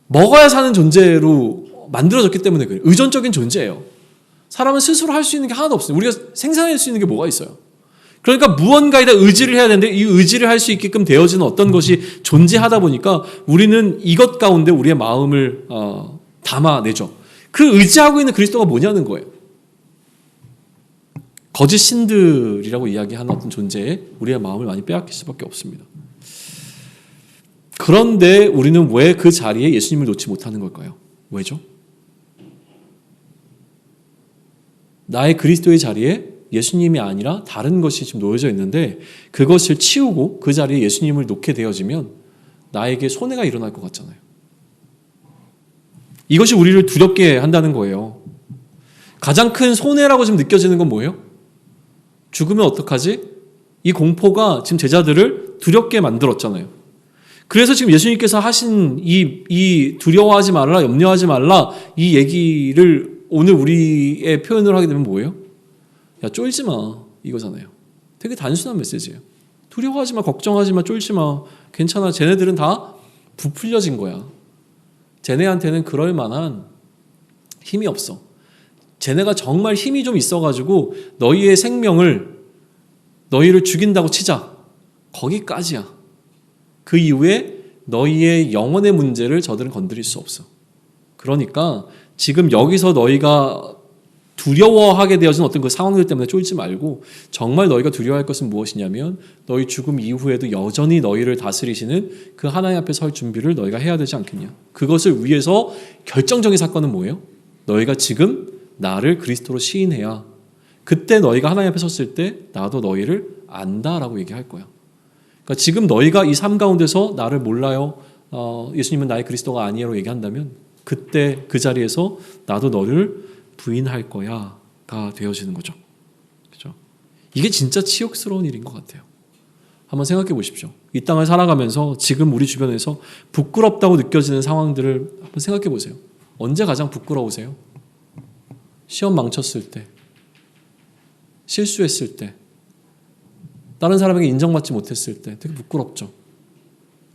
먹어야 사는 존재로 만들어졌기 때문에 그래요. 의존적인 존재예요. 사람은 스스로 할 수 있는 게 하나도 없어요. 우리가 생산할 수 있는 게 뭐가 있어요? 그러니까 무언가에다 의지를 해야 되는데 이 의지를 할 수 있게끔 되어지는 어떤 것이 존재하다 보니까 우리는 이것 가운데 우리의 마음을 담아내죠. 그 의지하고 있는 그리스도가 뭐냐는 거예요. 거짓 신들이라고 이야기하는 어떤 존재에 우리의 마음을 많이 빼앗길 수밖에 없습니다. 그런데 우리는 왜 그 자리에 예수님을 놓지 못하는 걸까요? 왜죠? 나의 그리스도의 자리에 예수님이 아니라 다른 것이 지금 놓여져 있는데 그것을 치우고 그 자리에 예수님을 놓게 되어지면 나에게 손해가 일어날 것 같잖아요. 이것이 우리를 두렵게 한다는 거예요. 가장 큰 손해라고 지금 느껴지는 건 뭐예요? 죽으면 어떡하지? 이 공포가 지금 제자들을 두렵게 만들었잖아요. 그래서 지금 예수님께서 하신 이 두려워하지 말라, 염려하지 말라 이 얘기를 오늘 우리의 표현을 하게 되면 뭐예요? 야, 쫄지 마 이거잖아요. 되게 단순한 메시지예요. 두려워하지 마, 걱정하지 마, 쫄지 마. 괜찮아. 쟤네들은 다 부풀려진 거야. 쟤네한테는 그럴 만한 힘이 없어. 쟤네가 정말 힘이 좀 있어가지고 너희의 생명을 너희를 죽인다고 치자. 거기까지야. 그 이후에 너희의 영혼의 문제를 저들은 건드릴 수 없어. 그러니까 지금 여기서 너희가 두려워하게 되어진 어떤 그 상황들 때문에 쫄지 말고 정말 너희가 두려워할 것은 무엇이냐면 너희 죽음 이후에도 여전히 너희를 다스리시는 그 하나님 앞에 설 준비를 너희가 해야 되지 않겠냐. 그것을 위해서 결정적인 사건은 뭐예요? 너희가 지금 나를 그리스도로 시인해야 그때 너희가 하나님 앞에 섰을 때 나도 너희를 안다라고 얘기할 거야. 그러니까 지금 너희가 이 삶 가운데서 나를 몰라요. 예수님은 나의 그리스도가 아니에요 얘기한다면 그때 그 자리에서 나도 너를 부인할 거야가 되어지는 거죠. 그렇죠? 이게 진짜 치욕스러운 일인 것 같아요. 한번 생각해 보십시오. 이 땅을 살아가면서 지금 우리 주변에서 부끄럽다고 느껴지는 상황들을 한번 생각해 보세요. 언제 가장 부끄러우세요? 시험 망쳤을 때, 실수했을 때, 다른 사람에게 인정받지 못했을 때 되게 부끄럽죠.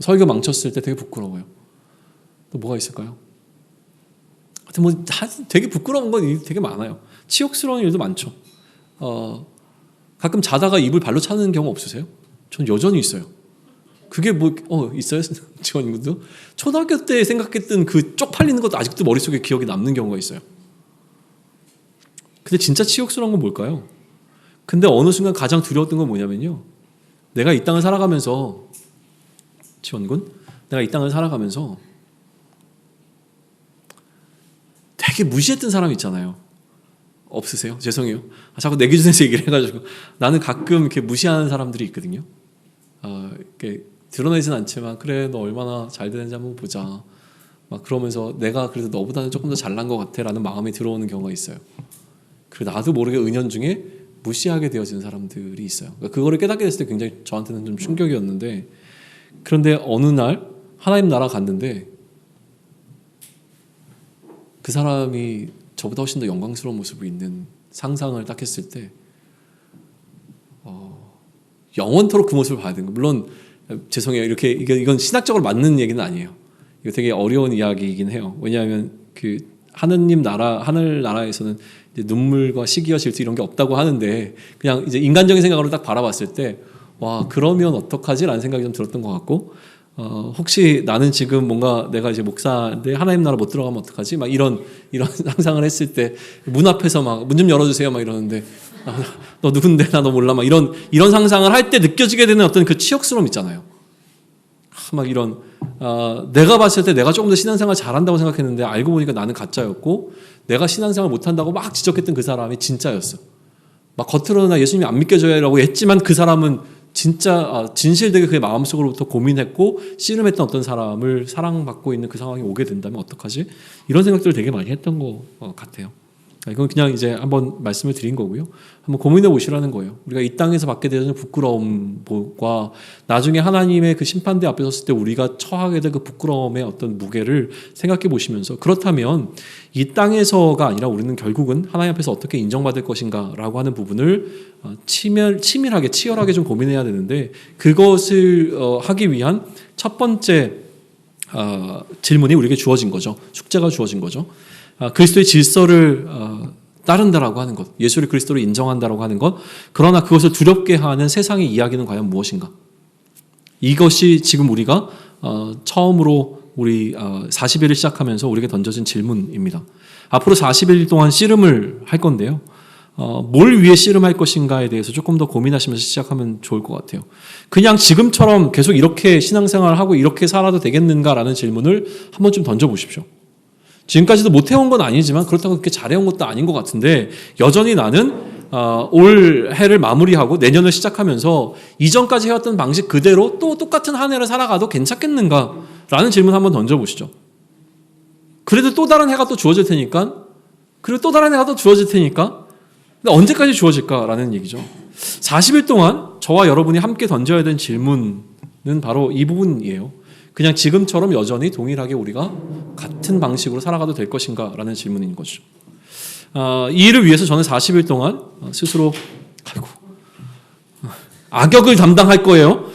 설교 망쳤을 때 되게 부끄러워요. 또 뭐가 있을까요? 하여튼 뭐 되게 부끄러운 건 되게 많아요. 치욕스러운 일도 많죠. 가끔 자다가 이불 발로 차는 경우 없으세요? 전 여전히 있어요. 그게 뭐 있어요? 지원님도 초등학교 때 생각했던 그 쪽팔리는 것도 아직도 머릿속에 기억이 남는 경우가 있어요. 근데 진짜 치욕스러운 건 뭘까요? 근데 어느 순간 가장 두려웠던 건 뭐냐면요. 내가 이 땅을 살아가면서 지원군, 내가 이 땅을 살아가면서 되게 무시했던 사람 있잖아요. 없으세요? 죄송해요. 자꾸 내 기준에서 얘기를 해가지고 나는 가끔 이렇게 무시하는 사람들이 있거든요. 이렇게 드러내진 않지만 그래 너 얼마나 잘 되는지 한번 보자. 막 그러면서 내가 그래도 너보다는 조금 더 잘난 것 같아라는 마음이 들어오는 경우가 있어요. 그리고 나도 모르게 은연중에 무시하게 되어지는 사람들이 있어요. 그러니까 그거를 깨닫게 됐을 때 굉장히 저한테는 좀 충격이었는데 그런데 어느 날 하나님 나라 갔는데 그 사람이 저보다 훨씬 더 영광스러운 모습이 있는 상상을 딱 했을 때 영원토록 그 모습을 봐야 되는 거예요. 물론 죄송해요. 이건 신학적으로 맞는 얘기는 아니에요. 이거 되게 어려운 이야기이긴 해요. 왜냐하면 그 하느님 나라, 하늘 나라에서는 이제 눈물과 시기와 질투 이런 게 없다고 하는데 그냥 이제 인간적인 생각으로 딱 바라봤을 때 와 그러면 어떡하지라는 생각이 좀 들었던 것 같고 혹시 나는 지금 뭔가 내가 이제 목사인데 하나님 나라 못 들어가면 어떡하지? 막 이런 상상을 했을 때 문 앞에서 막 문 좀 열어주세요 막 이러는데 너 누군데 나 너 몰라 막 이런 상상을 할 때 느껴지게 되는 어떤 그 치욕스러움 있잖아요. 막 이런 내가 봤을 때 내가 조금 더 신앙생활 잘한다고 생각했는데 알고 보니까 나는 가짜였고 내가 신앙생활 못한다고 막 지적했던 그 사람이 진짜였어. 막 겉으로는 나 예수님이 안 믿겨져요라고 했지만 그 사람은 진짜 진실되게 그의 마음속으로부터 고민했고 씨름했던 어떤 사람을 사랑받고 있는 그 상황이 오게 된다면 어떡하지? 이런 생각들을 되게 많이 했던 것 같아요. 이건 그냥 이제 한번 말씀을 드린 거고요. 한번 고민해 보시라는 거예요. 우리가 이 땅에서 받게 되는 부끄러움과 나중에 하나님의 그 심판대 앞에 섰을 때 우리가 처하게 될 그 부끄러움의 어떤 무게를 생각해 보시면서 그렇다면 이 땅에서가 아니라 우리는 결국은 하나님 앞에서 어떻게 인정받을 것인가라고 하는 부분을 치밀하게 치열하게 좀 고민해야 되는데 그것을 하기 위한 첫 번째 질문이 우리에게 주어진 거죠. 숙제가 주어진 거죠. 그리스도의 질서를 따른다라고 하는 것, 예수를 그리스도로 인정한다라고 하는 것, 그러나 그것을 두렵게 하는 세상의 이야기는 과연 무엇인가? 이것이 지금 우리가 처음으로 우리 40일을 시작하면서 우리에게 던져진 질문입니다. 앞으로 40일 동안 씨름을 할 건데요. 뭘 위해 씨름할 것인가에 대해서 조금 더 고민하시면서 시작하면 좋을 것 같아요. 그냥 지금처럼 계속 이렇게 신앙생활을 하고 이렇게 살아도 되겠는가라는 질문을 한번 좀 던져보십시오. 지금까지도 못해온 건 아니지만 그렇다고 그렇게 잘해온 것도 아닌 것 같은데 여전히 나는 올 해를 마무리하고 내년을 시작하면서 이전까지 해왔던 방식 그대로 또 똑같은 한 해를 살아가도 괜찮겠는가라는 질문 한번 던져보시죠. 그래도 또 다른 해가 또 주어질 테니까 그리고 또 다른 해가 또 주어질 테니까 근데 언제까지 주어질까라는 얘기죠. 40일 동안 저와 여러분이 함께 던져야 되는 질문은 바로 이 부분이에요. 그냥 지금처럼 여전히 동일하게 우리가 같은 방식으로 살아가도 될 것인가 라는 질문인 거죠. 이 일을 위해서 저는 40일 동안 스스로 악역을 담당할 거예요.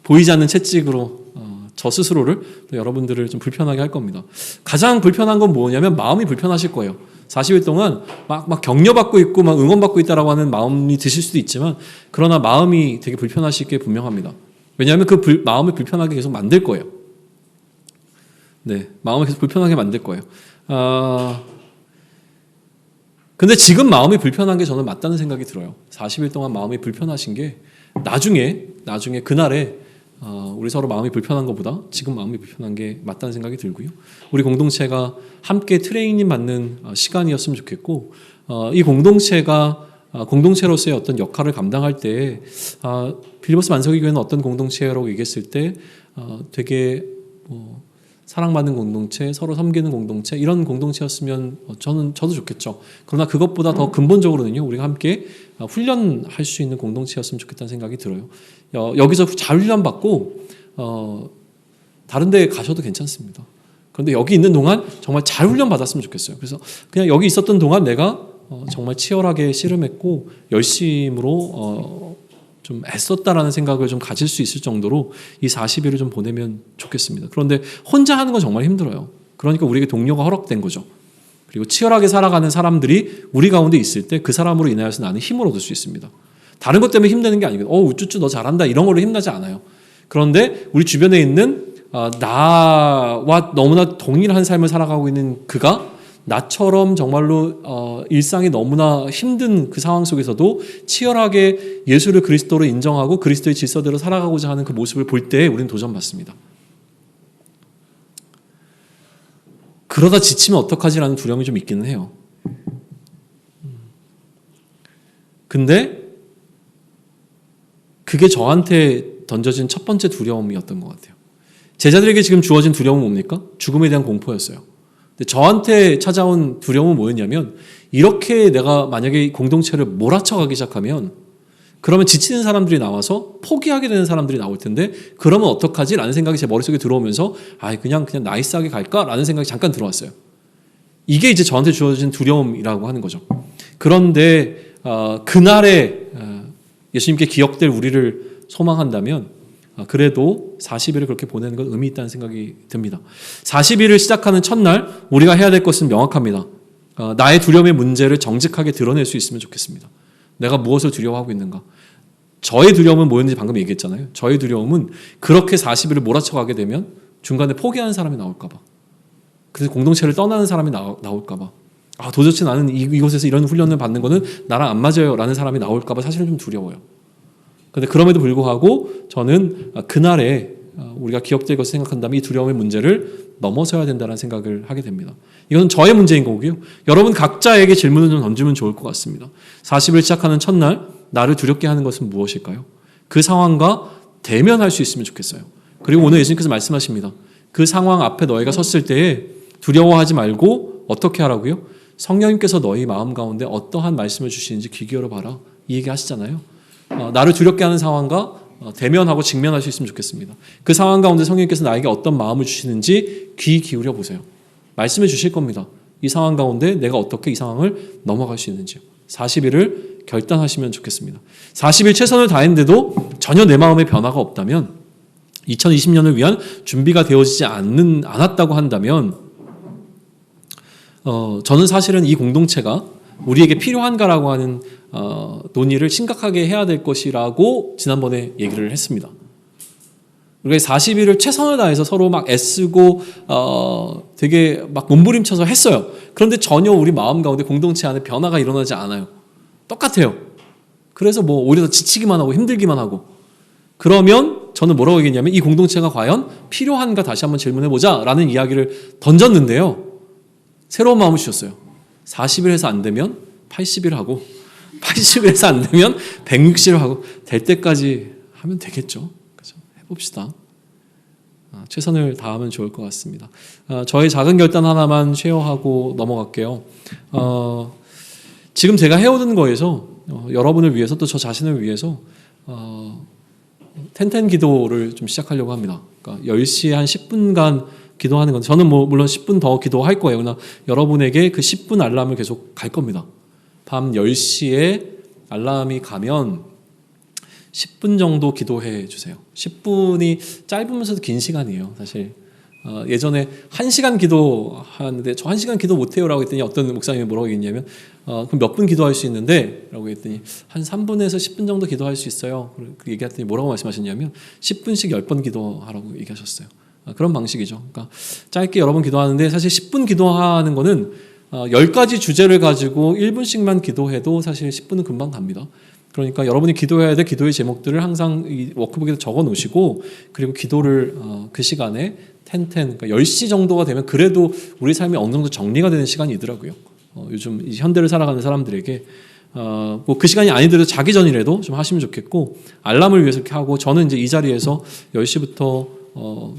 보이지 않는 채찍으로 저 스스로를 또 여러분들을 좀 불편하게 할 겁니다. 가장 불편한 건 뭐냐면 마음이 불편하실 거예요. 40일 동안 막 격려받고 있고 막 응원받고 있다라고 하는 마음이 드실 수도 있지만 그러나 마음이 되게 불편하실 게 분명합니다. 왜냐하면 그 마음을 불편하게 계속 만들 거예요. 네, 마음을 계속 불편하게 만들 거예요. 근데 지금 마음이 불편한 게 저는 맞다는 생각이 들어요. 40일 동안 마음이 불편하신 게 나중에 그날에 우리 서로 마음이 불편한 것보다 지금 마음이 불편한 게 맞다는 생각이 들고요. 우리 공동체가 함께 트레이닝 받는 시간이었으면 좋겠고, 이 공동체가 공동체로서의 어떤 역할을 감당할 때 빌리버스 만석의 교회는 어떤 공동체라고 얘기했을 때 되게 사랑받는 공동체, 서로 섬기는 공동체, 이런 공동체였으면 저도 좋겠죠. 그러나 그것보다 더 근본적으로는요, 우리가 함께 훈련할 수 있는 공동체였으면 좋겠다는 생각이 들어요. 여기서 잘 훈련받고 다른 데 가셔도 괜찮습니다. 그런데 여기 있는 동안 정말 잘 훈련받았으면 좋겠어요. 그래서 그냥 여기 있었던 동안 내가 정말 치열하게 씨름했고 열심으로 좀 애썼다라는 생각을 좀 가질 수 있을 정도로 이 40일을 좀 보내면 좋겠습니다. 그런데 혼자 하는 건 정말 힘들어요. 그러니까 우리에게 동료가 허락된 거죠. 그리고 치열하게 살아가는 사람들이 우리 가운데 있을 때 그 사람으로 인하여서 나는 힘을 얻을 수 있습니다. 다른 것 때문에 힘드는 게 아니거든요. 우쭈쭈 너 잘한다 이런 걸로 힘나지 않아요. 그런데 우리 주변에 있는 나와 너무나 동일한 삶을 살아가고 있는 그가 나처럼 정말로 일상이 너무나 힘든 그 상황 속에서도 치열하게 예수를 그리스도로 인정하고 그리스도의 질서대로 살아가고자 하는 그 모습을 볼 때 우리는 도전받습니다. 그러다 지치면 어떡하지라는 두려움이 좀 있기는 해요. 근데 그게 저한테 던져진 첫 번째 두려움이었던 것 같아요. 제자들에게 지금 주어진 두려움은 뭡니까? 죽음에 대한 공포였어요. 근데 저한테 찾아온 두려움은 뭐였냐면, 이렇게 내가 만약에 공동체를 몰아쳐가기 시작하면 그러면 지치는 사람들이 나와서 포기하게 되는 사람들이 나올 텐데 그러면 어떡하지? 라는 생각이 제 머릿속에 들어오면서 그냥 나이스하게 갈까? 라는 생각이 잠깐 들어왔어요. 이게 이제 저한테 주어진 두려움이라고 하는 거죠. 그런데 그날에 예수님께 기억될 우리를 소망한다면 그래도 40일을 그렇게 보내는 건 의미 있다는 생각이 듭니다. 40일을 시작하는 첫날 우리가 해야 될 것은 명확합니다. 나의 두려움의 문제를 정직하게 드러낼 수 있으면 좋겠습니다. 내가 무엇을 두려워하고 있는가? 저의 두려움은 뭐였는지 방금 얘기했잖아요. 저의 두려움은 그렇게 40일을 몰아쳐가게 되면 중간에 포기하는 사람이 나올까 봐. 그래서 공동체를 떠나는 사람이 나올까 봐. 도대체 나는 이곳에서 이런 훈련을 받는 거는 나랑 안 맞아요 라는 사람이 나올까 봐 사실은 좀 두려워요. 그런데 그럼에도 불구하고 저는 그날에 우리가 기억될 것을 생각한다면 이 두려움의 문제를 넘어서야 된다는 생각을 하게 됩니다. 이건 저의 문제인 거고요. 여러분 각자에게 질문을 좀 던지면 좋을 것 같습니다. 40일 시작하는 첫날 나를 두렵게 하는 것은 무엇일까요? 그 상황과 대면할 수 있으면 좋겠어요. 그리고 오늘 예수님께서 말씀하십니다. 그 상황 앞에 너희가 섰을 때에 두려워하지 말고 어떻게 하라고요? 성령님께서 너희 마음 가운데 어떠한 말씀을 주시는지 귀 기울여 봐라. 이 얘기 하시잖아요. 나를 두렵게 하는 상황과 대면하고 직면할 수 있으면 좋겠습니다. 그 상황 가운데 성령님께서 나에게 어떤 마음을 주시는지 귀 기울여 보세요. 말씀해 주실 겁니다. 이 상황 가운데 내가 어떻게 이 상황을 넘어갈 수 있는지요. 40일을 결단하시면 좋겠습니다. 40일 최선을 다했는데도 전혀 내 마음에 변화가 없다면 2020년을 위한 준비가 되어지지 않았다고 한다면 저는 사실은 이 공동체가 우리에게 필요한가라고 하는 논의를 심각하게 해야 될 것이라고 지난번에 얘기를 했습니다. 우리가 40일을 최선을 다해서 서로 막 애쓰고 되게 막 몸부림쳐서 했어요. 그런데 전혀 우리 마음 가운데 공동체 안에 변화가 일어나지 않아요. 똑같아요. 그래서 오히려 더 지치기만 하고 힘들기만 하고. 그러면 저는 뭐라고 얘기했냐면 이 공동체가 과연 필요한가 다시 한번 질문해보자 라는 이야기를 던졌는데요. 새로운 마음을 주셨어요. 40일 해서 안 되면 80일 하고 80일 해서 안 되면 160일 하고 될 때까지 하면 되겠죠. 그렇죠? 해봅시다. 최선을 다하면 좋을 것 같습니다. 저의 작은 결단 하나만 쉐어하고 넘어갈게요. 지금 제가 해오던 거에서 여러분을 위해서 또 저 자신을 위해서 텐텐 기도를 좀 시작하려고 합니다. 그러니까 10시에 한 10분간 기도하는 건데 저는 물론 10분 더 기도할 거예요. 그러나 여러분에게 그 10분 알람을 계속 갈 겁니다. 밤 10시에 알람이 가면 10분 정도 기도해 주세요. 10분이 짧으면서도 긴 시간이에요. 사실 예전에 1시간 기도하는데 저 1시간 기도 못해요 라고 했더니 어떤 목사님이 뭐라고 얘기했냐면 그럼 몇 분 기도할 수 있는데? 라고 했더니 한 3분에서 10분 정도 기도할 수 있어요. 그 얘기했더니 뭐라고 말씀하셨냐면 10분씩 10번 기도하라고 얘기하셨어요. 그런 방식이죠. 그러니까 짧게 여러 번 기도하는데 사실 10분 기도하는 거는 10가지 주제를 가지고 1분씩만 기도해도 사실 10분은 금방 갑니다. 그러니까 여러분이 기도해야 될 기도의 제목들을 항상 이 워크북에 적어 놓으시고 그리고 기도를 그 시간에 그러니까 10시 정도가 되면 그래도 우리 삶이 어느 정도 정리가 되는 시간이더라고요. 요즘 이 현대를 살아가는 사람들에게 뭐 그 시간이 아니더라도 자기 전이라도 좀 하시면 좋겠고 알람을 위해서 이렇게 하고 저는 이제 이 자리에서 10시부터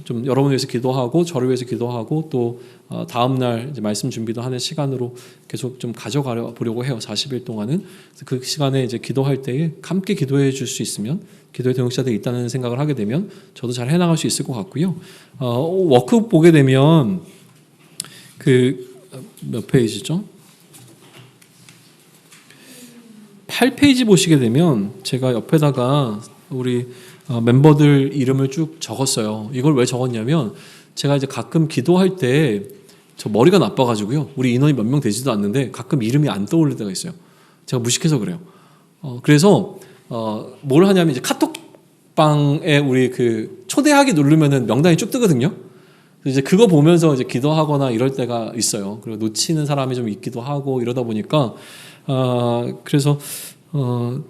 좀 여러분을 위해서 기도하고 저를 위해서 기도하고 또 다음날 이제 말씀 준비도 하는 시간으로 계속 좀 가져가 보려고 해요. 40일 동안은 그 시간에 이제 기도할 때에 함께 기도해 줄 수 있으면 기도의 동역자들이 있다는 생각을 하게 되면 저도 잘 해나갈 수 있을 것 같고요. 워크북 보게 되면 그 몇 페이지죠? 8페이지 보시게 되면 제가 옆에다가 우리 멤버들 이름을 쭉 적었어요. 이걸 왜 적었냐면 제가 이제 가끔 기도할 때 저 머리가 나빠가지고요. 우리 인원이 몇 명 되지도 않는데 가끔 이름이 안 떠오를 때가 있어요. 제가 무식해서 그래요. 그래서 뭘 하냐면 이제 카톡방에 우리 그 초대하기 누르면은 명단이 쭉 뜨거든요. 이제 그거 보면서 이제 기도하거나 이럴 때가 있어요. 그리고 놓치는 사람이 좀 있기도 하고 이러다 보니까 그래서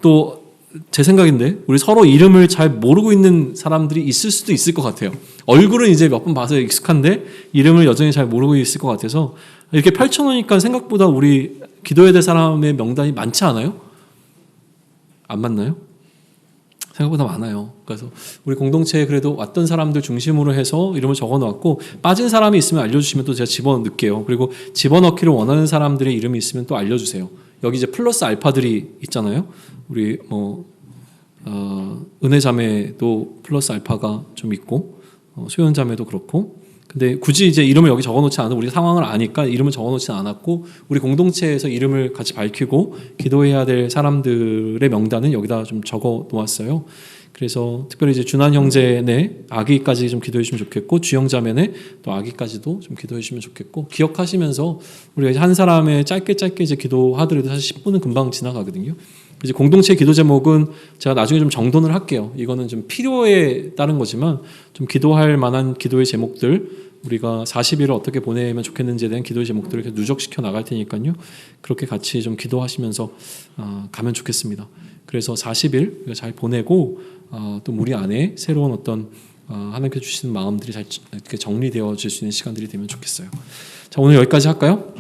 또 제 생각인데 우리 서로 이름을 잘 모르고 있는 사람들이 있을 수도 있을 것 같아요. 얼굴은 이제 몇 번 봐서 익숙한데 이름을 여전히 잘 모르고 있을 것 같아서 이렇게 펼쳐놓으니까 생각보다 우리 기도해야 될 사람의 명단이 많지 않아요? 안 맞나요? 생각보다 많아요. 그래서 우리 공동체에 그래도 왔던 사람들 중심으로 해서 이름을 적어놓았고 빠진 사람이 있으면 알려주시면 또 제가 집어넣을게요. 그리고 집어넣기를 원하는 사람들의 이름이 있으면 또 알려주세요. 여기 이제 플러스 알파들이 있잖아요. 우리 은혜 자매도 플러스 알파가 좀 있고 소연 자매도 그렇고. 근데 굳이 이제 이름을 여기 적어놓지 않은 우리 상황을 아니까 이름을 적어놓지 않았고 우리 공동체에서 이름을 같이 밝히고 기도해야 될 사람들의 명단은 여기다 좀 적어 놓았어요. 그래서 특별히 이제 준한 형제네 아기까지 좀 기도해 주시면 좋겠고 주영 자매네 또 아기까지도 좀 기도해 주시면 좋겠고 기억하시면서 우리가 한 사람의 짧게 이제 기도하더라도 사실 10분은 금방 지나가거든요. 이제 공동체 기도 제목은 제가 나중에 좀 정돈을 할게요. 이거는 좀 필요에 따른 거지만 좀 기도할 만한 기도의 제목들 우리가 40일을 어떻게 보내면 좋겠는지에 대한 기도의 제목들을 이렇게 누적시켜 나갈 테니까요. 그렇게 같이 좀 기도하시면서 가면 좋겠습니다. 그래서 40일 잘 보내고 또 우리 안에 새로운 어떤 하나님께서 주시는 마음들이 잘 이렇게 정리되어질 수 있는 시간들이 되면 좋겠어요. 자, 오늘 여기까지 할까요?